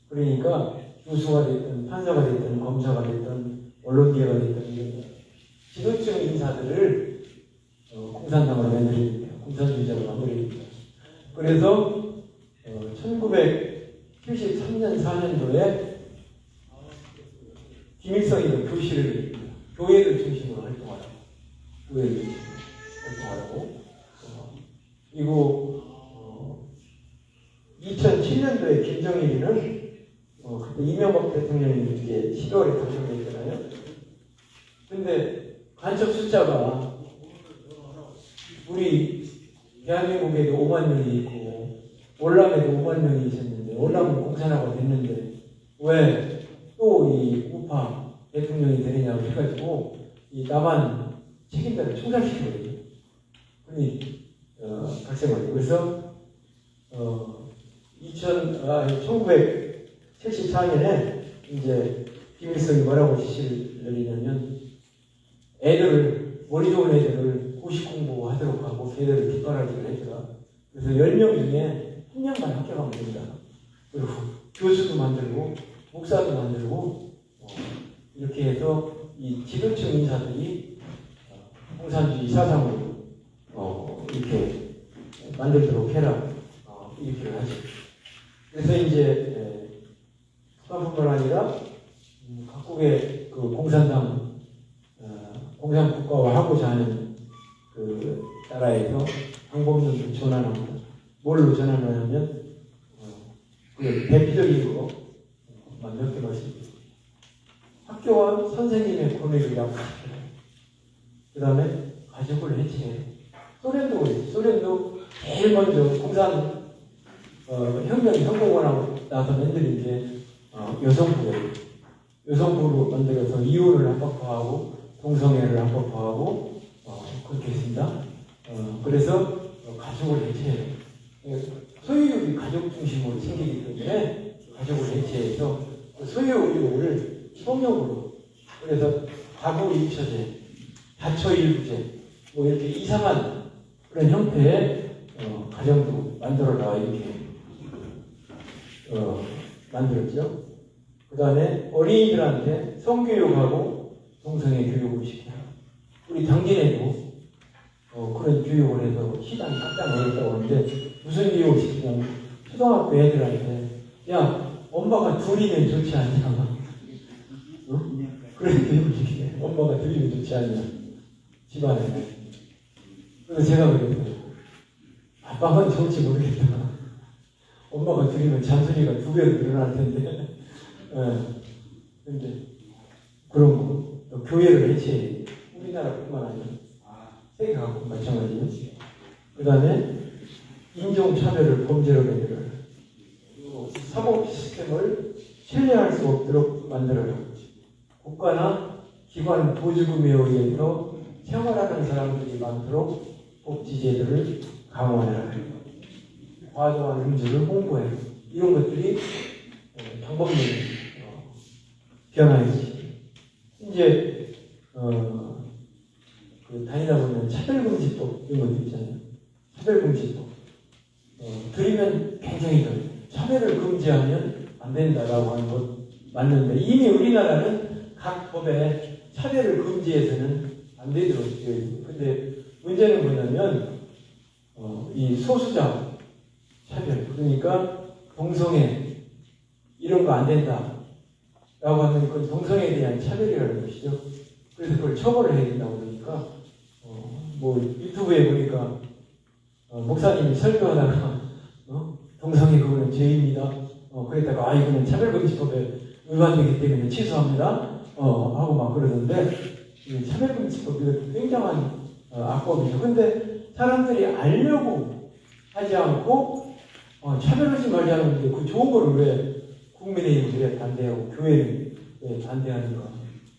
그러니까 교수가 됐든 판사가 됐든 검사가 됐든 언론계가 됐든 지도층 인사들을 공산당으로 만들어야 돼요. 공산주의자로 만들어야 됩니다. 그래서 1973년 4년도에 김일성이 교실을 교회를 중심으로 활동하라고 그리고 2007년도에 김정일이는 그때 이명박 대통령이 이제 10월에 당선됐잖아요. 근데 간첩 숫자가 우리 대한민국에도 5만 명이 있고 월남에도 5만 명이 있었는데 월남은 공산화가 됐는데 왜 또 이 우파 대통령이 되느냐고 해가지고 이 남한 책임자를 총살시키거든요. 그러니 발생하죠. 그래서 1974년에 이제 김일성이 뭐라고 지시를 내리냐면 애들을 머리 좋은 애들을 고시 공부하도록 하고 걔들을 뒷바라지를 했더라. 그래서 10명 중에 1명만 합격하면 됩니다. 그리고 교수도 만들고 목사도 만들고 이렇게 해서 이 지도층 인사들이 공산주의 사상을 이렇게 만들도록 해라 이렇게를 하죠. 그래서 이제 북한뿐만 아니라 각국의 그 공산당 공산국가화 하고자 하는 그 나라에서 방법론을 전환합니다. 뭘로 전환하냐면 그 대표적인 거만 몇 개 말씀드립니다. 학교와 선생님의 권위를 약화시켜요. 그 다음에 가족을 해체해요. 소련도 그래요. 소련도 제일 먼저 공산 혁명이 성공을 하고 나서 만들인 게 여성부예요. 여성부로 만들어서 이혼을 합법화하고 동성애를 합법화하고 그렇게 했습니다. 그래서 가족을 해체해요. 소유욕이 가족 중심으로 생기기 때문에 가족을 해체해서 소유욕을 성욕으로 그래서 과부 일처제, 다처 일부제 뭐 이렇게 이상한 그런 형태의 가정도 만들어라 이렇게 만들었죠. 그 다음에 어린이들한테 성교육하고 동성애 교육을 시켜요. 우리 당진에도 그런 교육을 해서 시간이 깜짝 놀랐다고 하는데 무슨 교육을 시키냐면 초등학교 애들한테 야 엄마가 둘이면 좋지 않냐 그런 교육을 시키네. 엄마가 둘이면 좋지 않냐 집안에. 그래서 제가 그랬어요. 아빠가 좋을지 모르겠다. 엄마가 둘이면 잔소리가 2배로 늘어날 텐데. 근데 그런 거 교회를 해체해. 우리나라뿐만 아니라 세계하고 마찬가지예요. 그 다음에 인종차별을 범죄로 만들어요. 사법 시스템을 신뢰할 수 없도록 만들어요. 국가나 기관 보조금에 의해서 생활하는 사람들이 많도록 복지제도를 강화해라. 과도한 음주를 홍보해요. 이런 것들이 방법론이 변화했지. 이제 그 다니다 보면 차별금지법 이런 것도 있잖아요. 차별금지법 들으면 굉장히 차별을 금지하면 안 된다라고 하는 것 맞는데 이미 우리나라는 각 법에 차별을 금지해서는 안 되도록 되어 있습니다. 근데 문제는 뭐냐면 이 소수자 차별 그러니까 동성애 이런 거 안 된다 라고 하는 건 동성애에 대한 차별이라는 것이죠. 그래서 그걸 처벌을 해야 된다고 그러니까 뭐 유튜브에 보니까 목사님이 설교하다가 동성애 그거는 죄입니다. 그랬다가 이거는 차별금지법에 위반되기 때문에 취소합니다. 하고 막 그러는데 이 차별금지법이 굉장한 악법이죠. 근데 사람들이 알려고 하지 않고 차별하지 말자는 게 그 좋은 거를 왜 국민의힘이 왜 반대하고 교회는 왜 반대하는가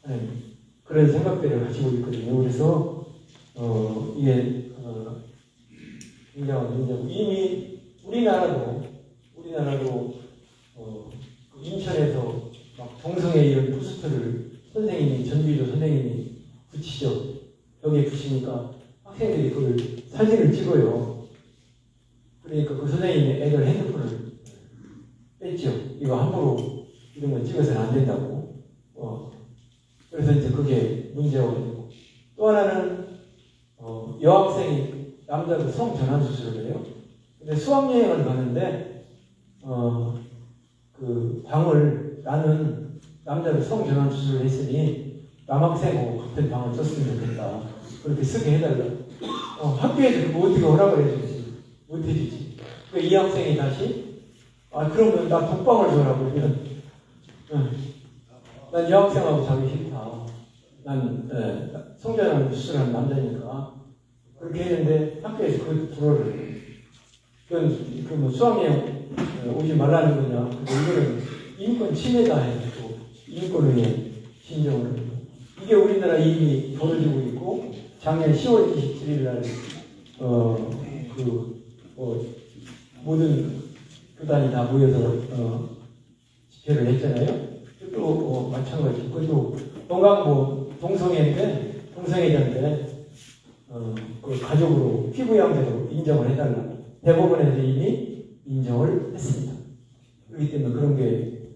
하는 그런 생각들을 가지고 있거든요. 그래서 이게 굉장한 문제고 이미 우리나라도 인천에서 막 동성애 이런 포스터를 선생님이 전비도 선생님이 붙이죠. 여기에 붙이니까 학생들이 그걸 사진을 찍어요. 그러니까 그 선생님이 애들 핸드폰을 뺐죠. 이거 함부로 이런 거 찍어서는 안 된다고. 그래서 이제 그게 문제가 되고 또 하나는 여학생이 남자로 성전환 수술을 해요. 근데 수학여행을 가는데 그 방을 나는 남자로 성전환 수술을 했으니 남학생하고 같은 방을 썼으면 좋겠다. 그렇게 쓰게 해달라. 학교에서 그거 어떻게 허락을 해주지? 못 해주지. 이 학생이 다시 그러면 나 독방을 줘라 그러면 난 여학생하고 자기 싫다. 난 성전환 수술하는 남자니까 그렇게 했는데 학교에서 그 불어를 그건 뭐 수학여행 오지 말라는 거냐. 근데 이거는 인권 침해다 해가지고 인권위에 신청을 해요. 이게 우리나라 이미 벌어지고 있고 작년 10월 27일 날 모든 교단이 다 모여서 집회를 했잖아요. 또 마찬가지. 그것도 동강보 동성애자인데 그 가족으로 피부양자로 인정을 해달라. 대법원에서 이미 인정을 했습니다. 그렇기 때문에 그런 게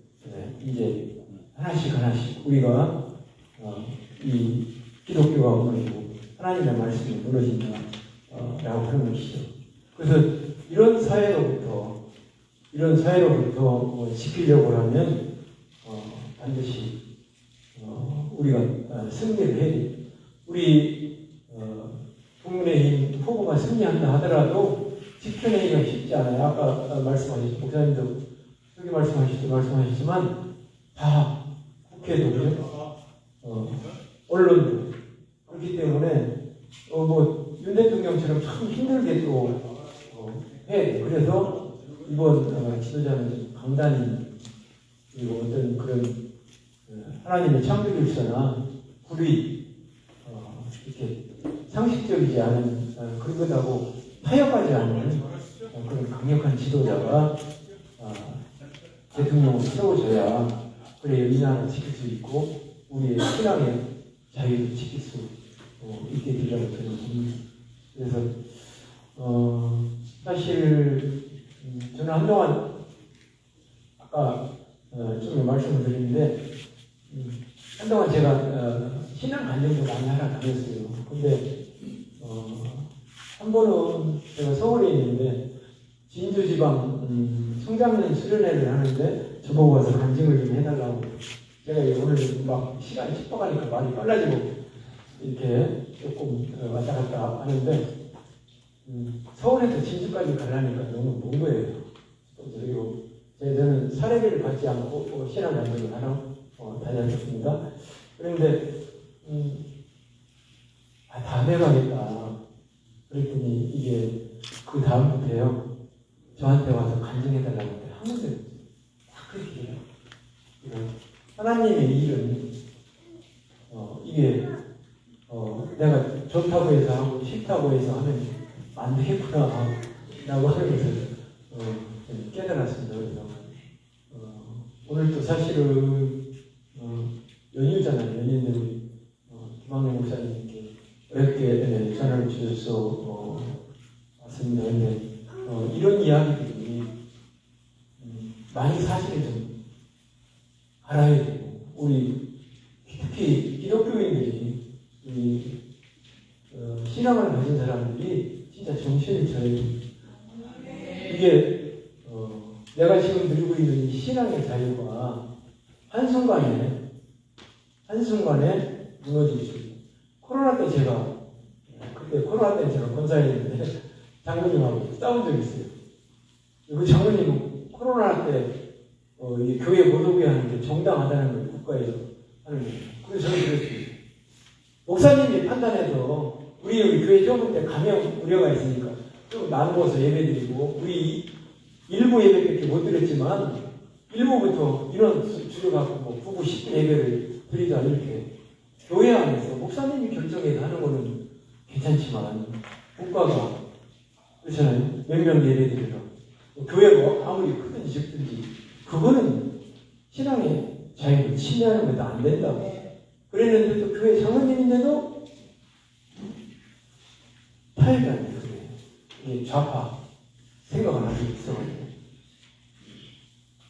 이제 하나씩 우리가 이 기독교가 무너지고 하나님의 말씀이 무너진다라고 하는 것이죠. 그래서 이런 사회로부터 지키려고 하면 반드시 우리가 승리를 해야 돼요. 우리 국민의힘 후보가 승리한다 하더라도 지켜내기가 쉽지 않아요. 아까 말씀하셨죠. 목사님도 여기 말씀하셨지만 다 국회도 그죠? 언론도 그렇기 때문에 윤 대통령처럼 참 힘들게 또 해. 그래서 이번 지도자는 강단이 그리고 어떤 그런 하나님의 창조질서나 굴이 이렇게 상식적이지 않은 그런 것하고 타협하지 않는 그런 강력한 지도자가 대통령으로 세워져야 그래야 이 나라를 지킬 수 있고 우리의 신앙의 자유를 지킬 수 있게 되려고 저는 봅니다. 그래서 사실 저는 한동안 아까 좀 말씀을 드리는데 한동안 제가 신앙 관련도 많이 하러 다녔어요. 근데 한 번은 제가 서울에 있는데 진주지방 성장면 수련회를 하는데 저보고 와서 간증을 좀 해달라고 제가 오늘 막 시간이 촉박하니까 많이 빨라지고 이렇게 조금 왔다 갔다 하는데 서울에서 진주까지 가려니까 너무 먼 거예요. 그리고 저는 사례비를 받지 않고 신앙 간증을 하러 다녔습니다. 그런데 다음에 가겠다. 그랬더니 이게 그 다음부터요 저한테 와서 간증해달라고 하는데 한 번도 다 그렇게 해요. 하나님의 일은 이게 내가 좋다고 해서 하고 싫다고 해서 하면 안 되겠구나 라고 하는 것을 깨달았습니다. 그래서 오늘도 사실은 연휴잖아요. 연휴인데 우리 김학래 목사님께 어렵게 전화를 주셔서 왔습니다. 그런데 이런 이야기들이 많이 사실을 좀 알아야 되고 우리 특히 기독교인들이 우리 신앙을 가진 사람들이 진짜 정신을 차려야 됩니다. 이게 내가 지금 누리고 있는 이 신앙의 자유가 한순간에 무너질 수 있어요. 코로나 때 제가 권사했는데 장로님하고 싸운 적이 있어요. 그 장로님은 코로나 때 이 교회 못 오게 하는 게 정당하다는 걸 국가에서 하는 거예요. 그래서 저는 그랬습니다. 목사님이 판단해서 우리 여기 교회 좁은 때 감염 우려가 있으니까 좀 나누어서 예배드리고 우리 일부 예배밖에 못 드렸지만 일부부터 인원 줄여갖고 뭐 부부 10분 예배를 드리자 이렇게 교회 안에서 목사님이 결정해서 하는 거는 괜찮지만 국가가 그렇잖아요. 몇 명 예배드리러 교회가 아무리 크든지 적든지 그거는 신앙의 자유를 침해하는 것도 안 된다고 그랬는데 또 교회 장로님인데도 타협이 안 돼요. 이게 좌파 생각을 하고 있어가지고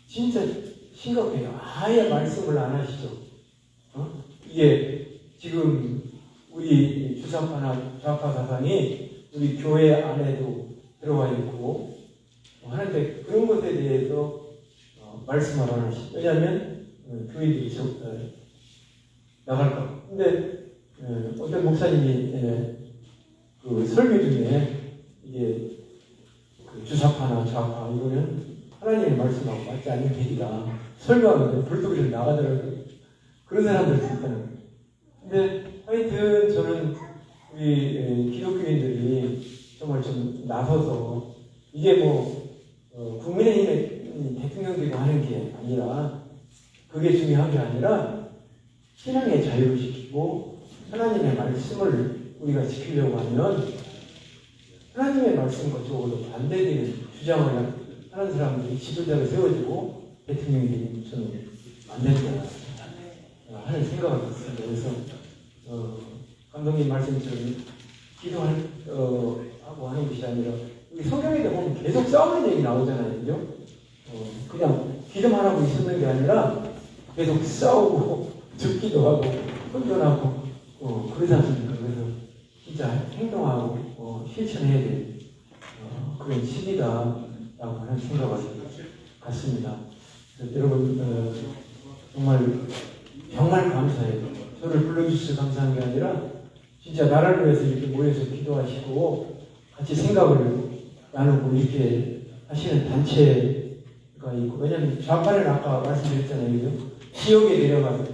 진짜 심각해요. 아예 말씀을 안 하시죠. 이게 지금 우리 주사파나 좌파 사상이 우리 교회 안에도 들어와 있고 하는데 그런 것에 대해서 말씀을 안 하시죠. 왜냐하면 교회들이 나갈까. 근데 어떤 목사님이 그 설교 중에 이게 그 주사파나 좌파 이거는 하나님의 말씀하고 맞지 않는 얘기다. 설교하는데 불독이 나가더라고요. 그런 사람들이 있다는 거예요. 근데 하여튼 저는 우리 기독교인들이 정말 좀 나서서 이게 뭐 국민의힘의 대통령되고 하는 게 아니라 그게 중요한 게 아니라 신앙의 자유를 지키고 하나님의 말씀을 우리가 지키려고 하면 하나님의 말씀과 적어도 반대되는 주장을 하는 사람들이 지도자를 세워주고 대통령이 되는 저는 안 된다 하는 생각을 했습니다. 그래서 감독님 말씀처럼 기도하고 하는 것이 아니라 우리 성경에 보면 계속 싸우는 얘기 나오잖아요. 그죠? 그냥 기도만 하고 있었는 게 아니라 계속 싸우고 죽기도 하고 혼돈하고 그러지 않습니까? 그래서 진짜 행동하고 실천해야 될 그런 시기다라고 하는 생각을 갖습니다. 여러분 정말 감사해요. 저를 불러주셔서 감사한 게 아니라 진짜 나라를 위해서 이렇게 모여서 기도하시고 같이 생각을 나누고 이렇게 하시는 단체가 있고 왜냐하면 좌파는 아까 말씀드렸잖아요. 그죠? 지역에 내려가서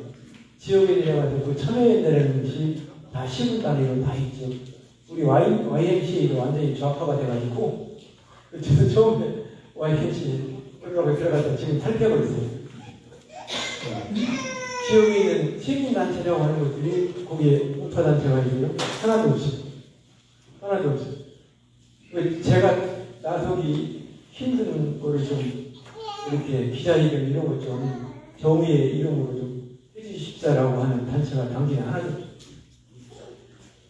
그 참여연대라는 것이 다 시군 단위로 다 있죠. 우리 YMCA도 완전히 좌파가 돼가지고 저도 처음에 YMCA 들어가서 지금 탈퇴하고 있어요. 지역에 있는 시민단체라고 하는 것들이 거기에 우파단체가 있고요. 하나도 없어요. 제가 나서기 힘든 거를 좀 이렇게 기자 이름 이런 것 좀 정의의 이름으로 좀 해주십사라고 하는 단체가 당진에 하나도 없어요.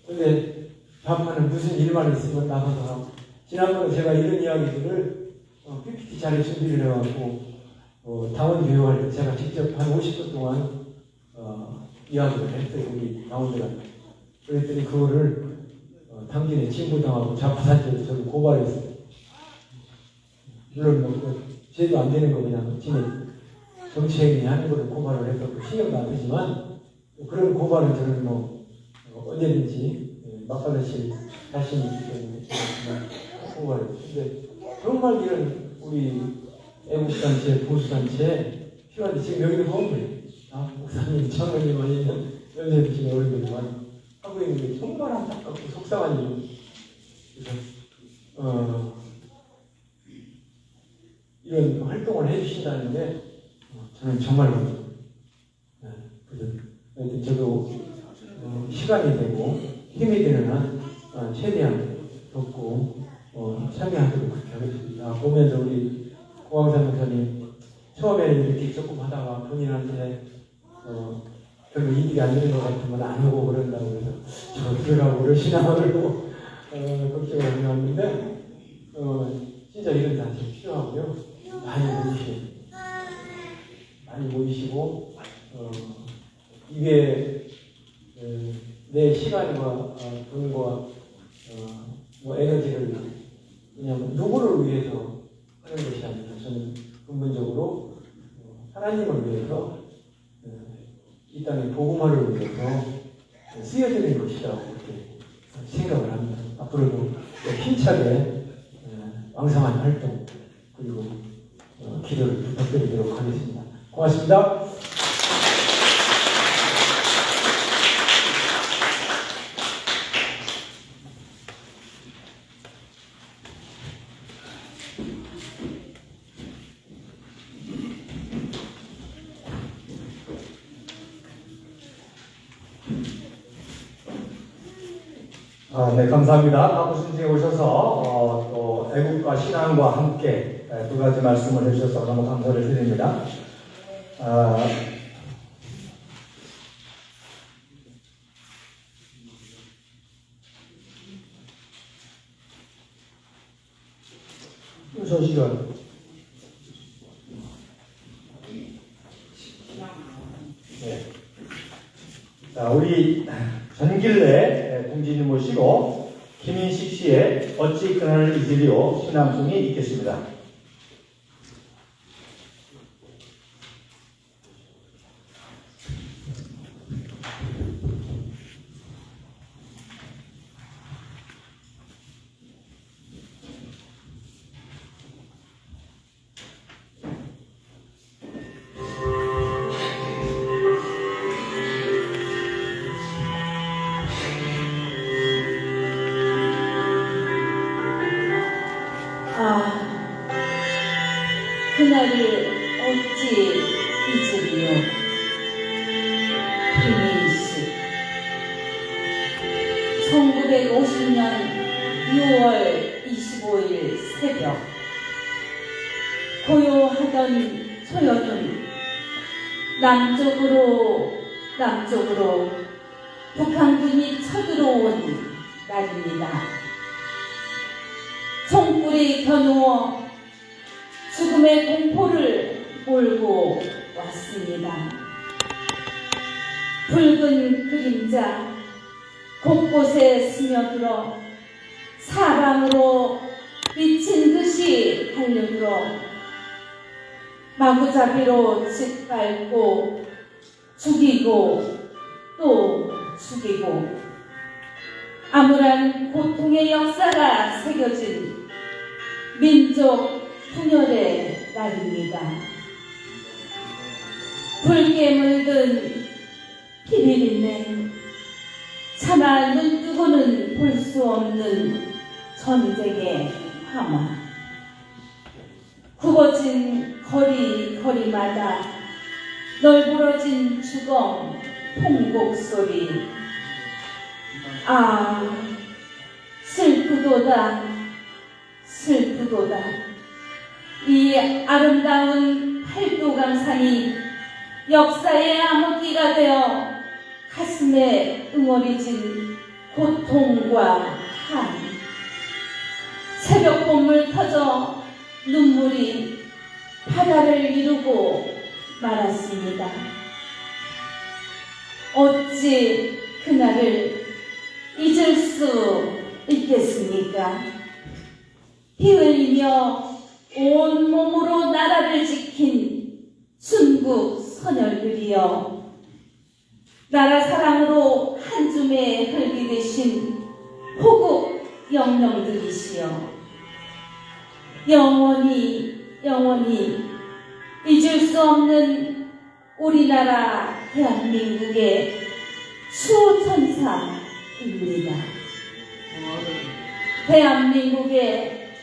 근데 좌파는 무슨 일만 있으면 나서서 하고 지난번에 제가 이런 이야기들을 PPT 자료 준비를 해갖고 당원 교육할 때 제가 직접 한 50분 동안 이야기를 했어요. 우리 당원들한테. 그랬더니 그거를 당진에 친구당하고 좌파단체에서 저를 고발했어요. 물론 죄도 안 되는 거 그냥 지네 정치행위 하는 거를 고발을 해서 신경도 안 쓰지만 그런 고발은 저는 언제든지 막받으실 자신이 있기 때문에 고발을 했는데 정말 이런 우리 애국단체, 보수단체 필요한데 지금 여기도 보면 목사님, 장로님 아니면 연세드신 어른들만 하고 있는 게 정말 안타깝고 속상한 일. 그래서 이런 활동을 해주신다는 게 저는 정말로 그래서 저도 시간이 되고 힘이 되는 한 최대한 돕고 참여하도록 그렇게 하겠습니다. 보면서 우리 고광산 목사님 처음에는 이렇게 조금 하다가 본인한테 별로 이익이 안 되는 것 같으면 안 오고 그런다고 해서 저 들어가고 그러시나 하고 걱정을 해왔는데 진짜 이런 단체 필요하고요. 많이 모이시고 이게 내 시간과 돈과 에너지를 그냥 누구를 위해서 하는 것이 아니라 저는 근본적으로 하나님을 위해서 이 땅의 복음화를 위해서 쓰여지는 것이라고 이렇게 생각을 합니다. 앞으로도 힘차게 왕성한 활동 그리고 기도를 부탁드리도록 하겠습니다. 고맙습니다. 네, 감사합니다. 바쁘신 중에 오셔서 또 애국과 신앙과 함께 두 가지 말씀을 해주셔서 너무 감사를 드립니다. 저 시간. 네. 자, 우리 전길래 공지님 모시고 김인식 씨의 어찌 그날을 잊으리오 신앙송이 있겠습니다. 그날을 어찌 잊으리요. 김인식. 1950년 6월 25일 새벽, 고요하던 소요는 남쪽으로 북한군이 쳐들어온 날입니다. 총불이 겨누어 죽음의 공포를 몰고 왔습니다. 붉은 그림자 곳곳에 스며들어 사방으로 미친 듯이 달려들어 마구잡이로 짓밟고 죽이고 또 죽이고 암울한 고통의 역사가 새겨진 민족 분열의 날입니다. 붉게 물든 비밀인데 차마 눈뜨고는 볼 수 없는 전쟁의 화마. 굽어진 거리마다 널브러진 주검 통곡 소리. 아, 슬프도다. 이 아름다운 팔도강산이 역사의 암흑기가 되어 가슴에 응어리진 고통과 한. 새벽 봄물 터져 눈물이 바다를 이루고 말았습니다. 어찌 그날을 잊을 수 있겠습니까? 피 흘리며 온몸으로 나라를 지킨 순국 선열들이여, 나라 사랑으로 한 줌에 흙이 되신 호국 영령들이시여, 영원히 잊을 수 없는 우리나라 대한민국의 수호천사입니다. 대한민국의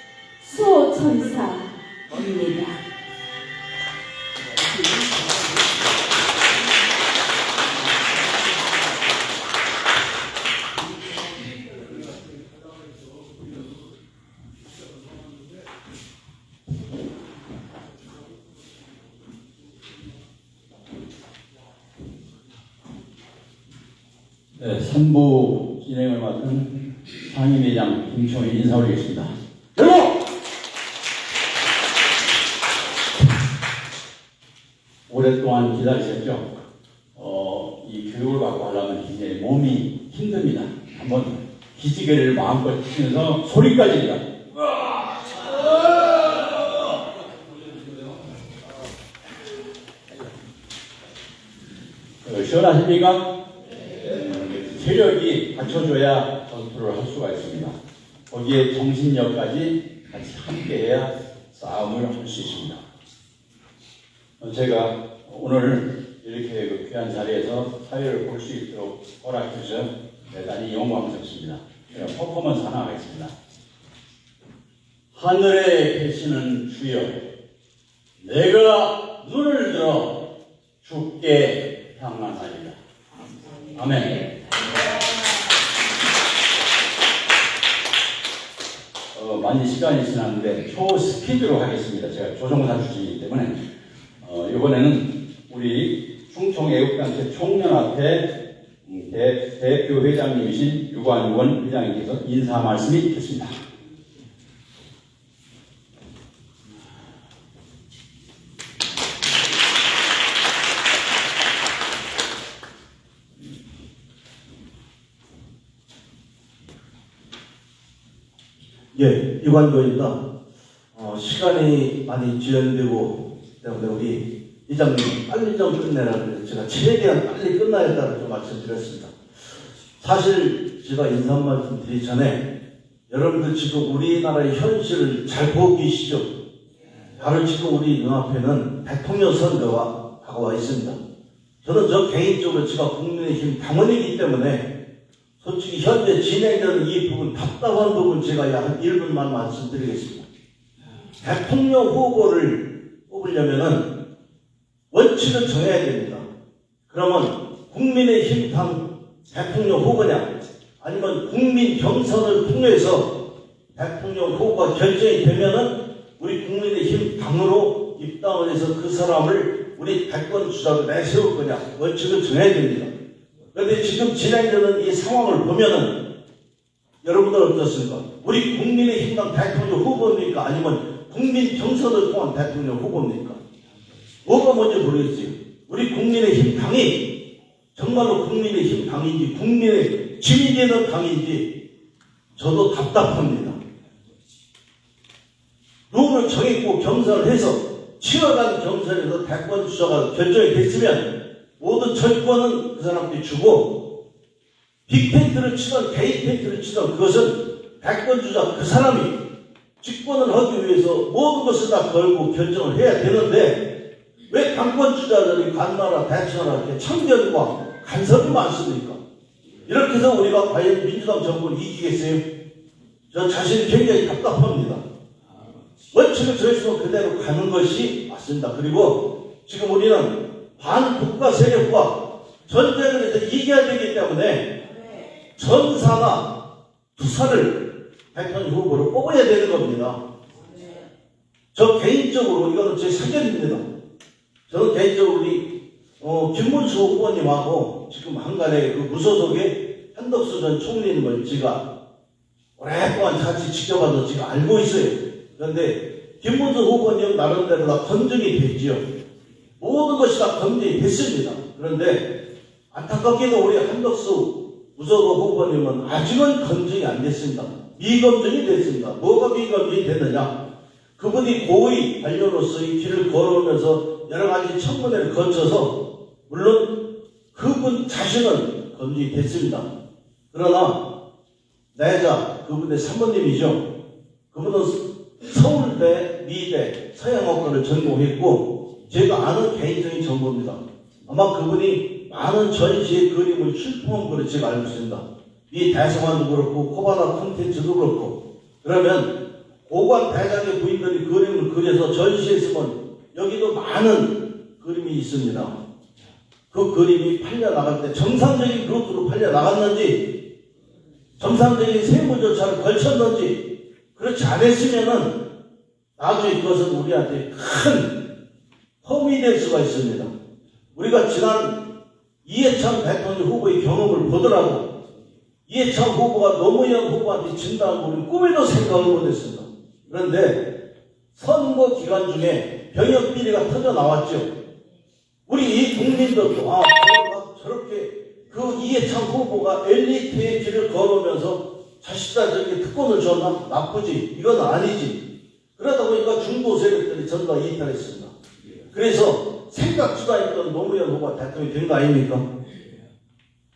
수호천사입니다. 네, 3부 진행을 맡은 상임회장 김총희 인사 올리겠습니다. 여러분! 오랫동안 기다리셨죠? 이 교육을 받고 하려면 굉장히 몸이 힘듭니다. 한번 기지개를 마음껏 치면서 소리까지 내라. 시원하십니까? 체력이 받쳐줘야 전투를 할 수가 있습니다. 거기에 정신력까지 같이 함께해야 싸움을 할 수 있습니다. 제가 오늘 이렇게 그 귀한 자리에서 사회를 볼 수 있도록 허락해 주셔서 대단히 영광스럽습니다. 제가 퍼포먼스 하나 하겠습니다. 하늘에 계시는 주여, 내가 눈을 들어 주께 향하나이다. 아멘. 많이 시간이 지났는데 초스피드로 하겠습니다. 제가 조종사 출신이기 때문에 이번에는 우리 충청애국단체 총연합회 대표 회장님이신 유관원 회장님께서 인사 말씀이 있겠습니다. 예, 유관도입니다. 시간이 많이 지연되고 때문에 우리 이장님 빨리 좀 끝내라 그래서 제가 최대한 빨리 끝나야 한다고 좀 말씀드렸습니다. 사실 제가 인사 말씀 드리기 전에 여러분들 지금 우리나라의 현실을 잘 보고 계시죠? 바로 지금 우리 눈앞에는 대통령 선거가 다가와 있습니다. 저는 저 개인적으로 제가 국민의힘 당원이기 때문에 솔직히 현재 진행되는 이 부분, 답답한 부분 제가 한 1분만 말씀드리겠습니다. 대통령 후보를 뽑으려면은 원칙을 정해야 됩니다. 그러면 국민의힘 당 대통령 후보냐, 아니면 국민 경선을 통해서 대통령 후보가 결정이 되면은 우리 국민의힘 당으로 입당을 해서 그 사람을 우리 대권 주자로 내세울 거냐, 원칙을 정해야 됩니다. 그런데 지금 진행되는 이 상황을 보면은 여러분들 어떻습니까? 우리 국민의힘당 대통령 후보입니까? 아니면 국민 경선을 통한 대통령 후보입니까? 뭐가 뭔지 모르겠어요. 우리 국민의힘 당이 정말로 국민의힘 당인지 국민의 짐이 되는 당인지 저도 답답합니다. 룰을 정했고 경선을 해서 치열한 경선에서 대권 주자가 결정이 됐으면 모든 정권은 그 사람한테 주고 빅텐트를 치던 개인 텐트를 치던 그것은 대권 주자 그 사람이 집권을 하기 위해서 모든 것을 다 걸고 결정을 해야 되는데 왜 당권 주자들이 간나라 대처나 이렇게 참견과 간섭이 많습니까? 이렇게 해서 우리가 과연 민주당 정부를 이기겠어요? 저 자신이 굉장히 답답합니다. 원칙을 정했으면 그대로 가는 것이 맞습니다. 그리고 지금 우리는 반국가 세력과 전쟁을 해서 이겨야 되기 때문에 전사나 투사를 대통령 후보로 뽑아야 되는 겁니다. 저 개인적으로 이거는 제 사견입니다. 저는 개인적으로 우리 김문수 후보님하고 지금 한간에 그 무소속의 한덕수 전 총리님을 제가 오랫동안 같이 지켜봐서 제가 알고 있어요. 그런데 김문수 후보님 나름대로 다 검증이 됐지요. 모든 것이 다 검증이 됐습니다. 그런데 안타깝게도 우리 한덕수 무소속 후보님은 아직은 검증이 안 됐습니다. 미검증이 됐습니다. 뭐가 미검증이 됐느냐? 그분이 고위 관료로서의 길을 걸어오면서 여러 가지 청문회를 거쳐서 물론 그분 자신은 검증이 됐습니다. 그러나 내자 그분의 사모님이죠. 그분은 서울대, 미대, 서양어과를 전공했고 제가 아는 개인적인 정보입니다. 아마 그분이 많은 전시의 그림을 출품한 걸로 제가 알고 있습니다. 이 대성관도 그렇고 코바나 콘텐츠도 그렇고 그러면 고관 대장의 부인들이 그림을 그려서 전시했으면 여기도 많은 그림이 있습니다. 그 그림이 팔려나갈 때 정상적인 루트로 팔려나갔는지 정상적인 세무 절차를 걸쳤는지 그렇지 않았으면은 나중에 그것은 우리한테 큰 험이 될 수가 있습니다. 우리가 지난 이해찬 대통령 후보의 경험을 보더라도 이해찬 후보가 노무현 후보한테 진다는 걸 꿈에도 생각을 못했습니다. 그런데 선거 기간 중에 병역 비리가 터져 나왔죠. 우리 이 국민들도 저렇게 그 이해찬 후보가 엘리트의 길을 걸으면서 자식들에게 특권을 줬나? 나쁘지. 이건 아니지. 그러다 보니까 중도 세력들이 전부 다 이탈했습니다. 그래서 생각지도 않았던 노무현 후보가 대통령이 된 거 아닙니까?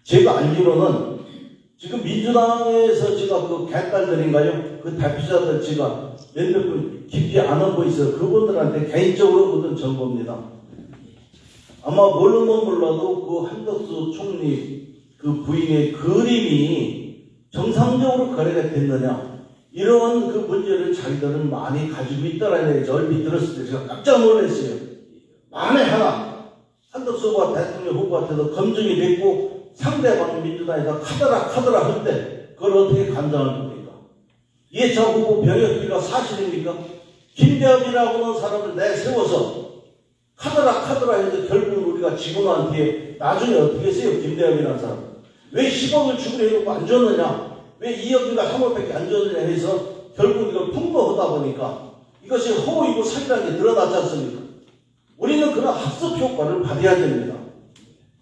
제가 알기로는 지금 민주당에서 제가 그 개딸들인가요? 그 대표자들 제가 몇몇 분 깊이 아는 분 있어요. 그분들한테 개인적으로 얻은 정보입니다. 아마 모르면 몰라도 그 한덕수 총리 그 부인의 그림이 정상적으로 거래가 됐느냐, 이런 그 문제를 자기들은 많이 가지고 있다라는 얘기 얼핏 들었을 때 제가 깜짝 놀랐어요. 만에 하나 한덕수 후보가 대통령 후보한테도 검증이 됐고 상대방 민주당에서 카더라 할 때 그걸 어떻게 간장을 겁니까? 이해찬 후보 병역비가 사실입니까? 김대엽이라고 하는 사람을 내세워서 카더라 해서 결국 우리가 지고 난 뒤에 나중에 어떻게 했어요? 김대엽이라는 사람 왜 10억을 주기로 해놓고 안 줬느냐, 왜 2억인가 3억밖에 안 줬느냐 해서 결국 이걸 풍부하다 보니까 이것이 허위고 사기라는 게 드러나지 않습니까? 우리는 그런 학습 효과를 받아야 됩니다.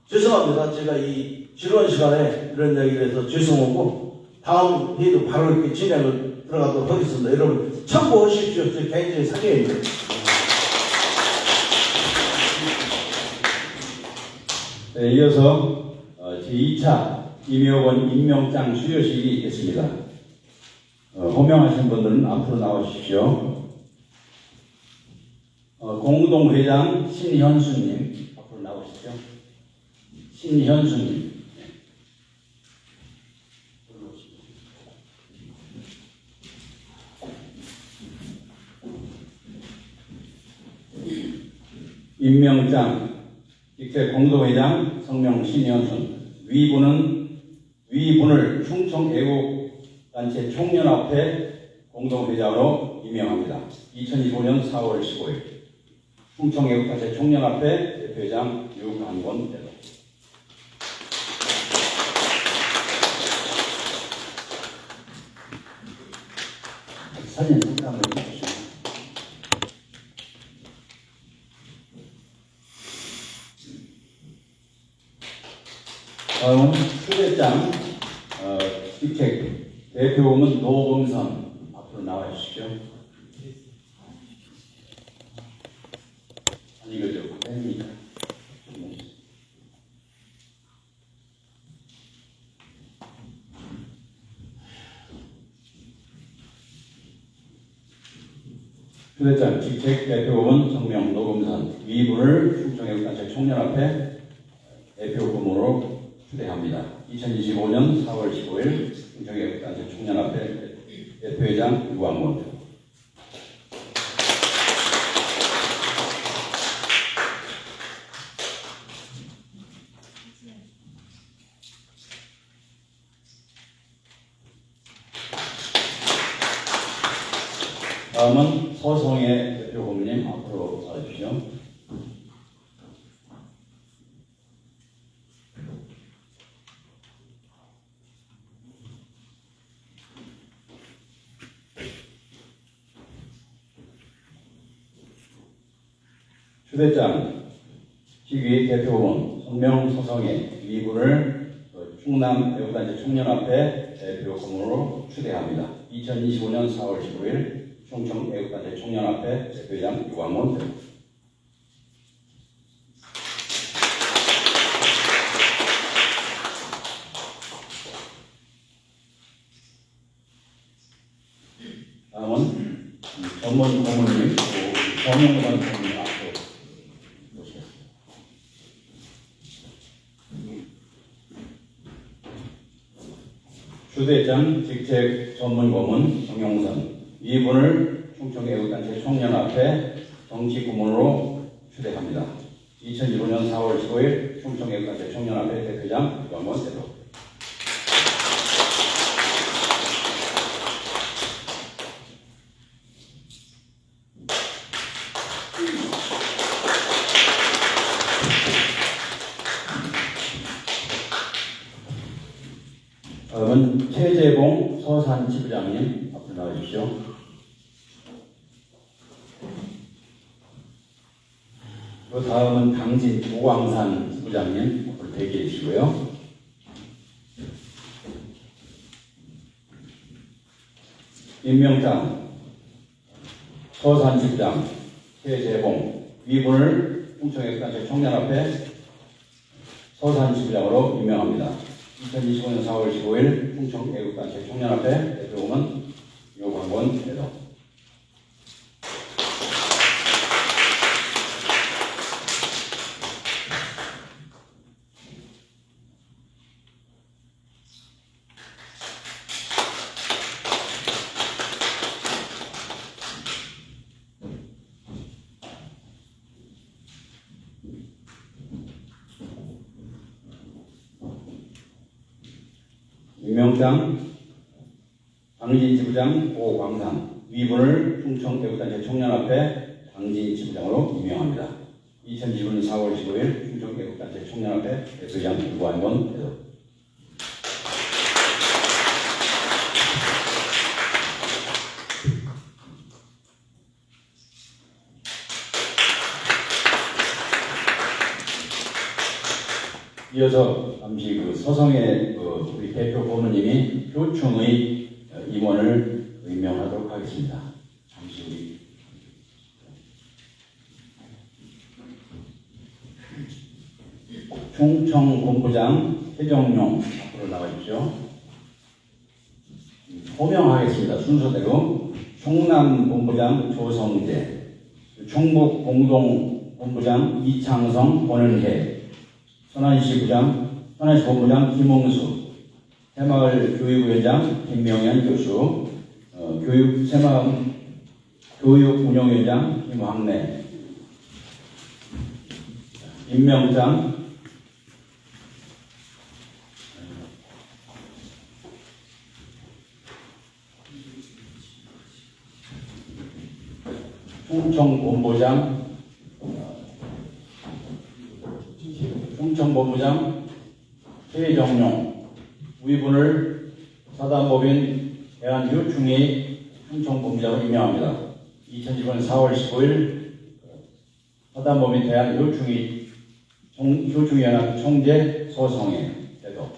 죄송합니다. 제가 이 지루한 시간에 이런 이야기를 해서 죄송하고 다음 회의도 바로 이렇게 진행을 들어가도록 하겠습니다. 여러분 참고하십시오. 제 개인적인 사견입니다. 네, 이어서 제2차 임효건 임명장 수여식이 있겠습니다. 호명하신 분들은 앞으로 나오십시오. 공동회장 신현수님 앞으로 나오십시오. 신현수님. 임명장 직책 공동회장 성명 신현순. 위분을 충청애국단체 총연합회 공동회장으로 임명합니다. 2025년 4월 15일 충청애국단체 총연합회 대표회장 유관곤 대표. 사진 한번 해주시죠. 다음은 휴대장 직책 대표음은 노범선 앞으로 나와 주시죠. 아니 이거 좀 뺍니다. 휴대장 직책 대표음은 성명 노범선, 위분을 충청애국단체 총연합회 대표금으로 추대합니다. 2025년 4월 15일 충청애국단체 총연합회 대표회장 유광문. 다음은 서성의 대표 고문님 앞으로 와주시죠. 휴대장 직위 대표원 성명 서성의 위분을 충남 애국단체 총연합회 대표 고문으로 추대합니다. 2025년 4월 15일 충청 애국단체 총연합회 대표장 유광문 대표. 다음은 전문 고문님 정영관 고문님 앞으로 모시겠습니다. 휴대장 직책 전문 고문 정용선 이분을 충청애국단체 총연합회 정치고문으로 추대합니다. 2025년 4월 15일 충청애국단체 총연합회 대표장 유광원 대표. 다음은 최재봉 서산지부장님 앞으로 나와주십시오. 그 다음은 당진 오광산 지부장님 앞으로 대기해 주시고요. 임명장 서산지부장 최재봉 위분을 충청애국단체 총연합회 서산지부장으로 임명합니다. 2025년 4월 15일 충청애국단체 총연합회 대표고문 유광원 대표. 임명장 당진지부장 오광상, 위분을 충청애국단체 청년합회 당진지부장으로 임명합니다. 2020년 4월 15일 충청애국단체 청년합회 대표장 유관원 대표. 이어서 잠시 서성의 우리 대표 고문님이 교총의 임원을 임명하도록 하겠습니다. 잠시 우리 충청본부장 최정용 앞으로 나와주십시오. 호명하겠습니다. 순서대로 충남본부장 조성재, 충북공동본부장 이창성, 권은혜, 천안시 본부장 김홍수, 새마을 교육위원장 김명현 교수, 새마을 교육운영위원장 김황래, 임명장 충청본부장 최정용, 위분을 사단법인 대한교충위 충청본부장으로 임명합니다. 2010년 4월 15일 사단법인 대한교충위 교충위연합 총재 소성애 대표.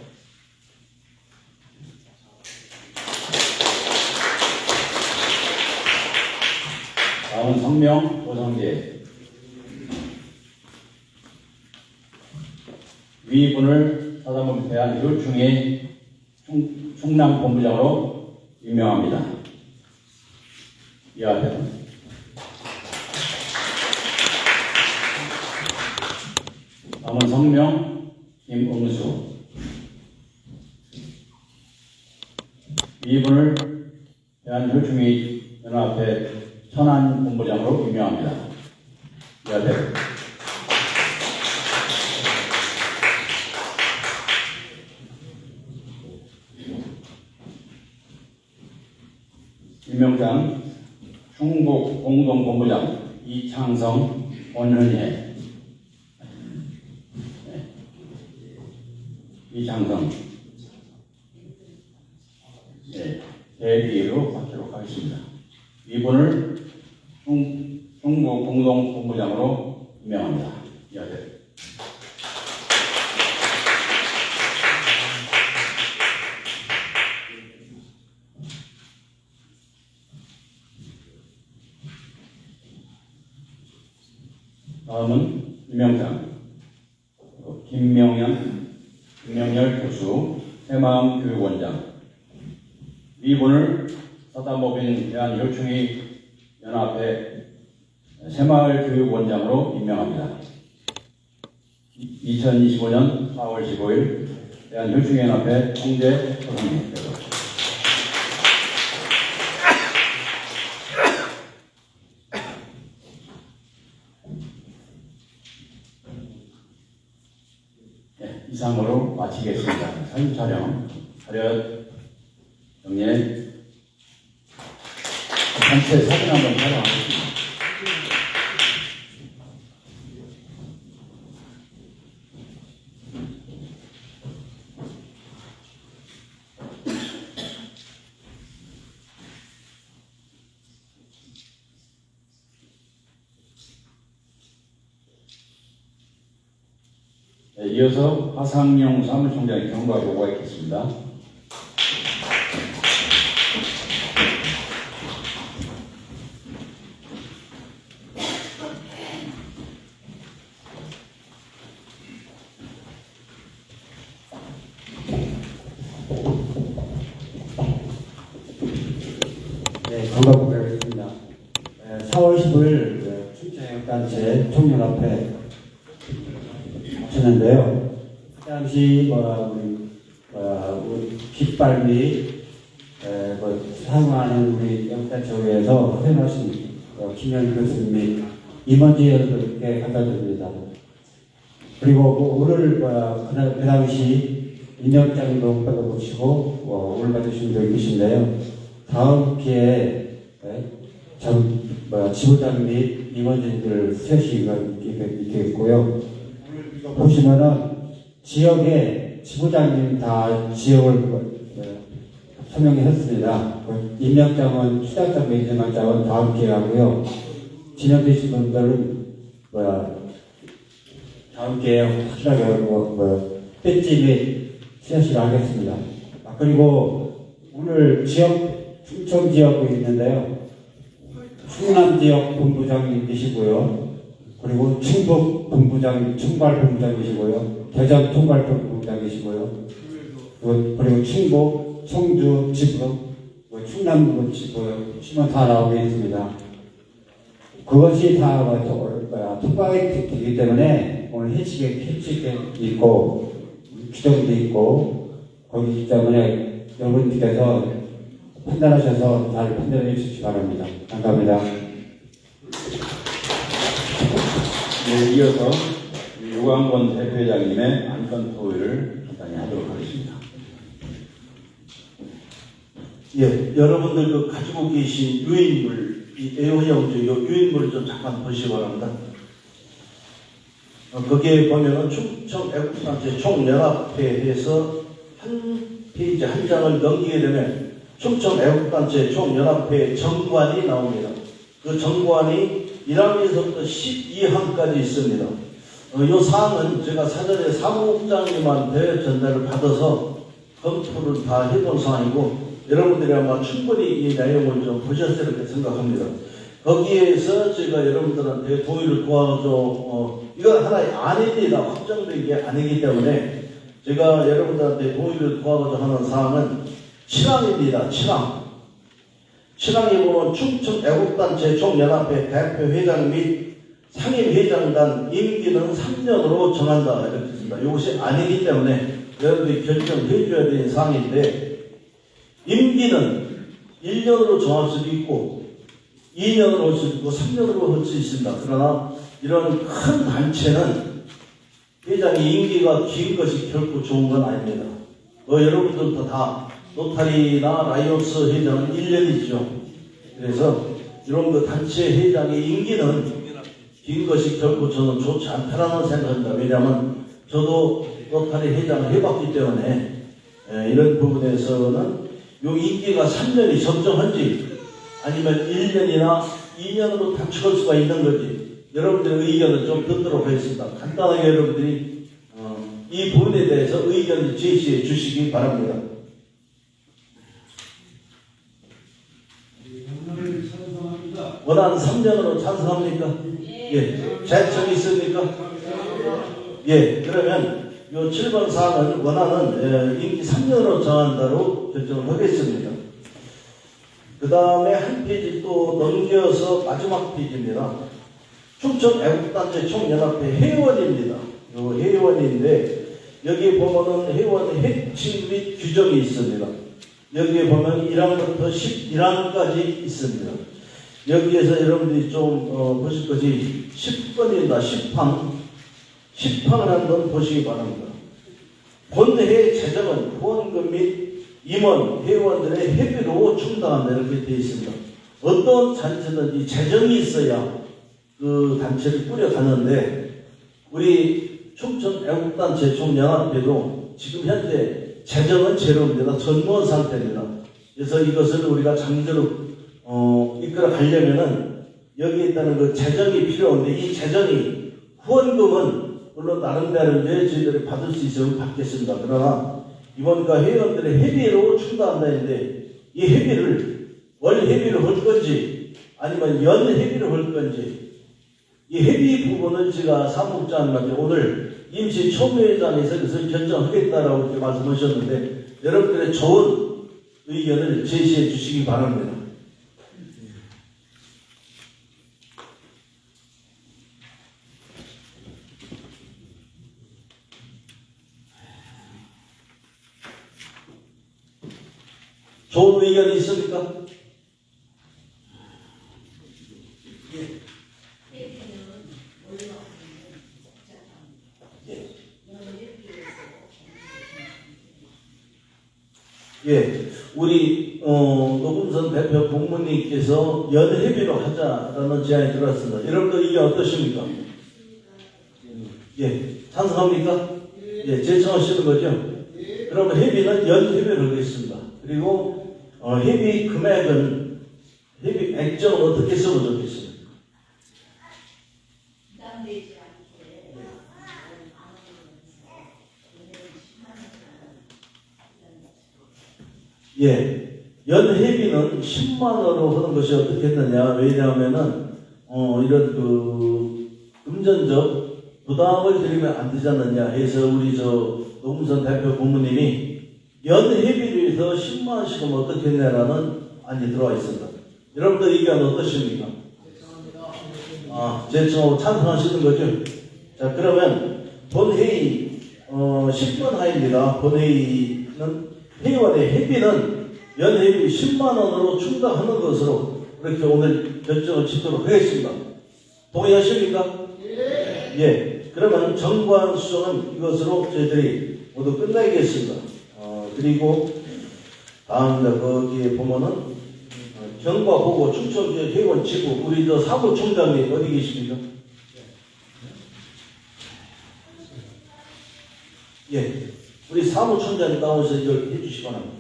다음은 성명 조성재. 위분을 사단법인 대한교충위 충남본부장으로 임명합니다. 이 앞에는 다음은 성명 김응수. 위분을 대한교충위 연합회 천안본부장으로 임명합니다. 이 앞에 임명장 충북공동본부장 이창성, 권은혜, 이창성 대비로 받도록 하겠습니다. 이분을 충북공동본부장으로 임명합니다. 이 앞에 다음은 임명장 김명열 교수, 새마음교육원장. 이분을 사단법인 대한교충위 연합회 새마을교육원장으로 임명합니다. 2025년 4월 15일 대한교충위 연합회 총재 소상입니다. 이상으로 마치겠습니다. 사진 촬영, 차렷, 정례, 전체 사진 한번 촬영하겠습니다. 이어서 하상용 사무총장의 경과 보고가 있겠습니다. 네, 경과 보고하겠습니다. 4월 15일 충청애국단체 청년합회 하셨는데요. 그 당시 우리 깃발 및 사용하는 우리 애국단체회에서 회원하신 김현 교수님 및 임원지 여러분께 감사드립니다. 그리고 오늘 그 당시 임명장도 받아보시고 올받으신 분이 계신데요. 다음 기회에 지부장 및 임원진들 셋이가 있겠고요. 보시면은 지역에 지부장님 다 지역을 서명했습니다. 임명장은 추장장 및 임명장은 다음 기회에 하고요. 진행되신 분들은 다음 기회에 확실하게 하고 배지 및 시연식을 하겠습니다. 그리고 오늘 충청 지역에 있는데요. 충남 지역 본부장님 계시고요. 그리고 충북 본부장, 총괄 본부장 계시고요. 대전 총괄 본부장 계시고요. 그리고 충북, 청주, 지부, 충남 지부 다 나오고 있습니다. 그것이 다 통과가 되기 때문에 오늘 회칙에 있고 규정도 있고 거기 때문에 여러분께서 판단하셔서 잘 판단해 주시기 바랍니다. 감사합니다. 네, 이어서 유광권 대표회장님의 안건 토의를 간단히 하도록 하겠습니다. 예, 여러분들 가지고 계신 유인물, 이 애호형제 유인물을 좀 잠깐 보시기 바랍니다. 거기에 보면은 충청 애국단체 총연합회에서 한 페이지 한 장을 넘기게 되면 충청 애국단체 총연합회 정관이 나옵니다. 그 정관이 1항에서부터 12항까지 있습니다. 이 사항은 제가 사전에 사무국장님한테 전달을 받아서 검토를 다 해본 사항이고 여러분들이 아마 충분히 이 내용을 좀 보셨을 이렇게 생각합니다. 거기에서 제가 여러분들한테 동의를 구하죠. 이건 하나의 안입니다. 확정된 게 아니기 때문에 제가 여러분들한테 동의를 구하고자 하는 사항은 7항입니다. 7항. 7항에 보면 충청 애국단체 총연합회 대표회장 및 상임회장단 임기는 3년으로 정한다. 이렇게 했습니다. 이것이 아니기 때문에 여러분들이 결정해 줘야 되는 사항인데 임기는 1년으로 정할 수도 있고 2년으로 할 수도 있고 3년으로 할 수 있습니다. 그러나 이런 큰 단체는 회장의 임기가 긴 것이 결코 좋은 건 아닙니다. 여러분들도 다 노타리나 라이온스 회장은 1년이죠. 그래서 이런 그 단체 회장의 임기는 긴 것이 결코 저는 좋지 않다라는 생각입니다. 왜냐하면 저도 노타리 회장을 해봤기 때문에 이런 부분에서는 이 임기가 3년이 적정한지 아니면 1년이나 2년으로 단축할 수가 있는 건지 여러분들의 의견을 좀 듣도록 하겠습니다. 간단하게 여러분들이 이 부분에 대해서 의견을 제시해 주시기 바랍니다. 원하는 3년으로 찬성합니까? 예. 제청이 있습니까? 예. 그러면 이 7번 사항은 원하는 임기 3년으로 정한다로 결정을 하겠습니다. 그 다음에 한 페이지 또 넘겨서 마지막 페이지입니다. 충청 애국단체 총연합회 회원입니다. 이 회원인데 여기 보면은 회원 핵심 및 규정이 있습니다. 여기에 보면 1항부터 11항까지 있습니다. 여기에서 여러분들이 좀 보실 것이 10번입니다. 10항을 한번 보시기 바랍니다. 본회 재정은 후원금 및 임원, 회원들의 협의로 충당한다 이렇게 되어 있습니다. 어떤 단체든지 재정이 있어야 그 단체를 꾸려가는데 우리 충청 애국단체 총연합회도 지금 현재 재정은 제로입니다. 전무한 상태입니다. 그래서 이것을 우리가 장기적으로 이끌어 가려면은 여기에 있다는 그 재정이 필요한데 이 재정이 후원금은 물론 나름대로 이제 저희들이 받을 수 있으면 받겠습니다. 그러나 이번과 회원들의 협의로 충당한다 했는데 이 협의를 월 협의를 할 건지 아니면 연 협의를 할 건지 이 협의 부분을 제가 사무국장님한테 오늘 임시 총회장에서 그것을 결정하겠다라고 이렇게 말씀하셨는데 여러분들의 좋은 의견을 제시해 주시기 바랍니다. 좋은 의견이 있습니까? 예, 우리 노금선 대표 국무님께서 연회비로 하자라는 제안이 들어왔습니다. 여러분들 이게 어떠십니까? 예, 찬성합니까? 예, 제청하시는 거죠? 그러면 회비는 연회비로 하겠습니다. 그리고 회비 금액은 회비 액정은 어떻게 쓰면 좋겠습니까? 예, 연회비는 10만 원으로 하는 것이 어떻겠느냐? 왜냐하면은 이런 금전적 부담을 드리면 안 되지 않느냐 해서 우리 노금선 대표 고모님이 연회비를 해서 10만 원씩 하면 어떻겠냐라는 안이 들어와 있습니다. 여러분들 의견 어떠십니까? 제청하고 찬성하시는 거죠? 자, 그러면 본회의 10분 하입니다. 본회의는 회의원의 회비는 연회비 10만 원으로 충당하는 것으로 그렇게 오늘 결정을 짓도록 하겠습니다. 동의하십니까? 예. 그러면 정관 수정은 이것으로 저희들이 모두 끝내겠습니다. 그리고 다음 거기에 보면은 경과 보고 충청지역 회원 지부 우리 사무총장이 어디 계십니까? 예. 우리 사무총장이 나오셔서 이걸 해주시기 바랍니다.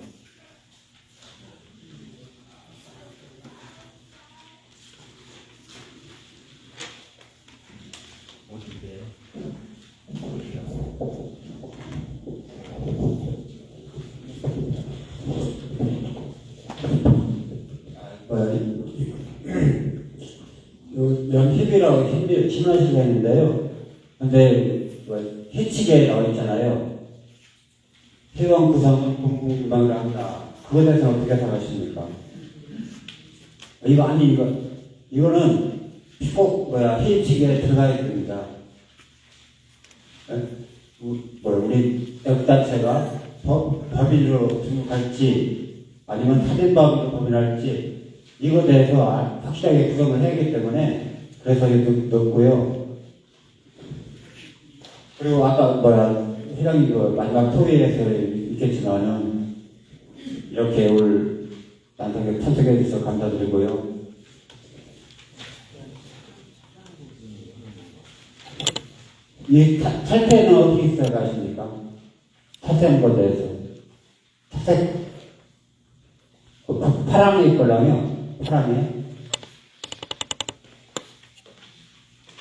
연회비라고 질문하시고 있는데요. 근데 해치게 나와 있잖아요. 회원 구성은 공공기관으로 한다. 그거에 대해서 어떻게 생각하십니까? 이거는 꼭 해치게 들어가야 됩니다. 우리 역단체가 법인으로 등록할지 아니면 타된법으로 법인할지 이거에 대해서 확실하게 구성을 해야 하기 때문에 그래서 이거 넣었고요. 그리고 아까 회장님 마지막 토의에서 있겠지만은 이렇게 오늘 난상에 참석해 주셔서 감사드리고요. 이 탈퇴는 어떻게 생각하십니까? 탈퇴한 것에 대해서. 탈퇴, 파랑에 있걸랑요? 파랑에?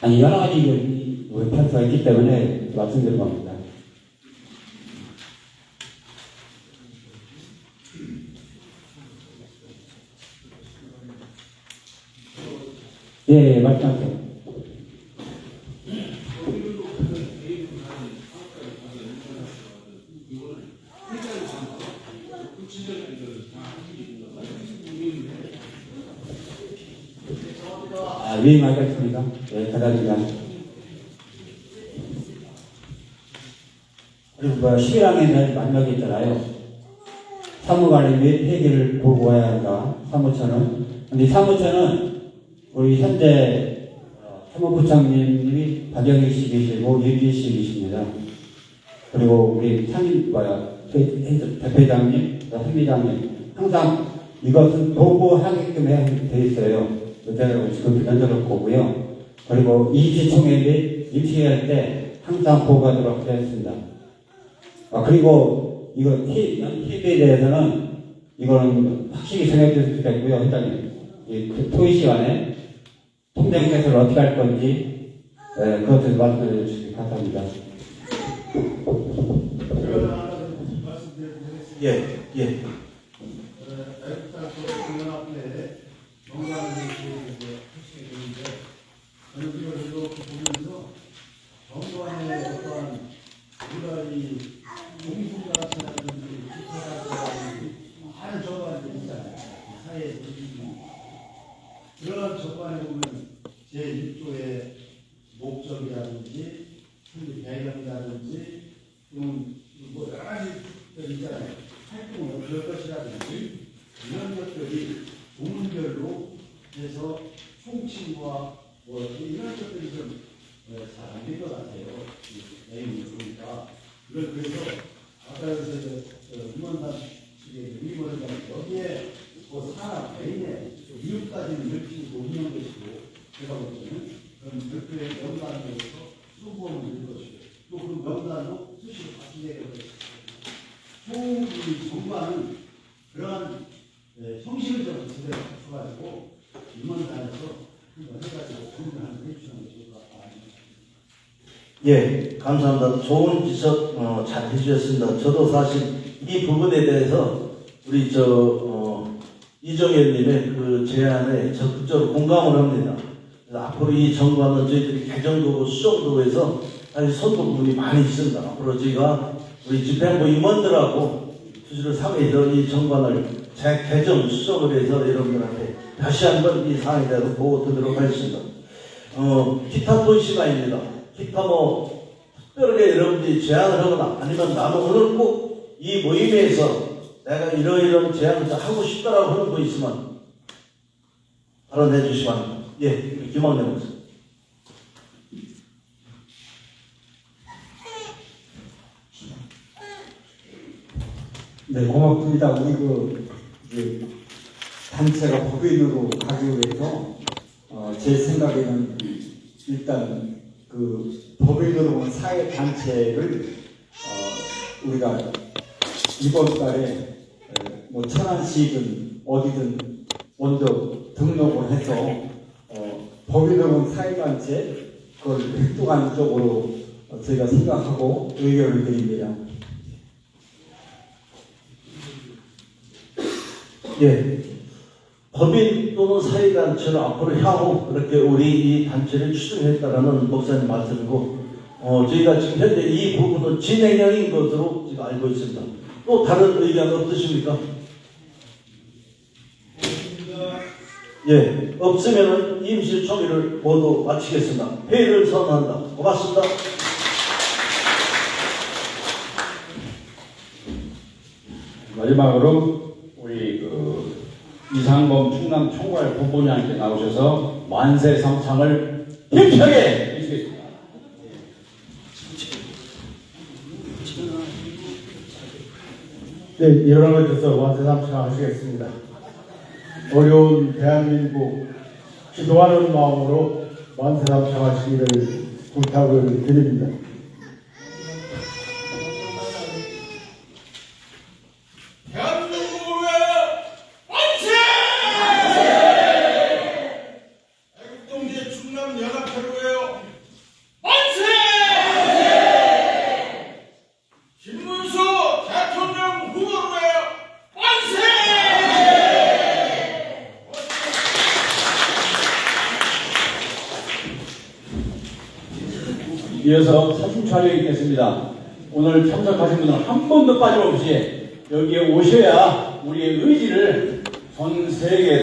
아니, 여러 가지 편수가 있기 때문에 말씀드린 겁니다. 예, 말씀하세요. 위임하겠습니다. 네, 감사합니다. 그리고 11항에 마지막에 있잖아요. 사무관리 및 회계를 보고 와야 한다. 사무처는. 근데 사무처는 우리 현재 사무부장님이 박영희 씨 계시고 윤진 씨 계십니다. 그리고 우리 대표장님, 회장님 항상 이것은 보고하게끔 해야 돼 있어요. 제가 지금 면접을 보고요. 그리고 이지총회 임시회할 때 항상 보고하도록 하겠습니다. 그리고 이거 TV에 대해서는 이거는 확실히 생각해 주셨으면 좋겠고요. 회장님, 이 토의 시간에 통장 개설을 어떻게 할 건지 그것을 말씀해 주시기 감사합니다. 예, 예. 정부안의 어떠한 우리가 이 공부가라든지 기타라든지 많은 정관들이 있잖아요. 사회에 그런 정관에 보면 제1조의 목적이라든지 배경이라든지 뭐 여러 가지들 있잖아요. 활동을 어떨 것이라든지 이런 것들이 부문별로 해서 총칙과 뭐 이런 것들이 좀 잘 안 될 것 같아요. 내용을 보니까. 그래서 아까 의원단 일본은 여기에 그 산업 개인의 이웃까지는 넓히고 운영 것이고 제가 볼 때는 그런 별도의 명단으로서 수보는 있는 것이고 또 그 명단도 수시로 바뀌게 될 것이고 소우리 정부는 그러한 형식을 좀 제대로 갖춰가지고 임원단에서 해가지고 공부하는 게 해주는 게 좋을 것 같다. 예, 감사합니다. 좋은 지적 잘 해주셨습니다. 저도 사실 이 부분에 대해서 우리 이정현님의 그 제안에 적극적으로 공감을 합니다. 그래서 앞으로 이 정관은 저희들이 개정도고 수정도에서 사실 선도 부분이 많이 있습니다. 앞으로 저희가 우리 집행부 임원들하고 수시로 상의해서 이 정관을 재개정 수정을 해서 여러분들한테 다시 한번 이 사항에 대해서 보고 드리도록 하겠습니다. 기타 토의 시간입니다. 기타 특별하게 여러분들이 제안을 하거나 아니면 나도 오늘 꼭 이 모임에서 내가 이러이러한 제안을 하고 싶다라고 하는 거 있으면 발언해 주시기 바랍니다. 예, 김학래 목사. 네, 고맙습니다. 우리 이제 단체가 법인으로 가기로 해서 제 생각에는 일단 법인으로 온 사회 단체를 우리가 이번 달에 천안시든 어디든 먼저 등록을 해서 법인으로 온 사회 단체 그걸 획득하는 쪽으로 저희가 생각하고 의견을 드립니다. 예, 법인 또는 사회단체를 앞으로 향후 그렇게 우리 이 단체를 추진했다라는 목사님 말씀이고, 저희가 지금 현재 이 부분은 진행형인 것으로 제가 알고 있습니다. 또 다른 의견 없으십니까? 예, 없으면은 임시총회를 모두 마치겠습니다. 회의를 선언한다. 고맙습니다. 마지막으로 우리 이상범 충남 총괄 본부장님께 나오셔서 만세 삼창을 힘차게 해주시겠습니다. 네, 일어나 주셔서 완세삼창 하시겠습니다. 어려운 대한민국 기도하는 마음으로 완세삼창 하시기를 부탁을 드립니다. 대한민국을 위하여 만세! 애국동지의 충남연합회를 위하여 만세! 김문수 대통령 후보를 위하여 만세! 이어서 사진 촬영이 있겠습니다. 오늘 참석하신 분들은 한 번도 빠짐없이 여기에 오셔야 우리의 의지를 전 세계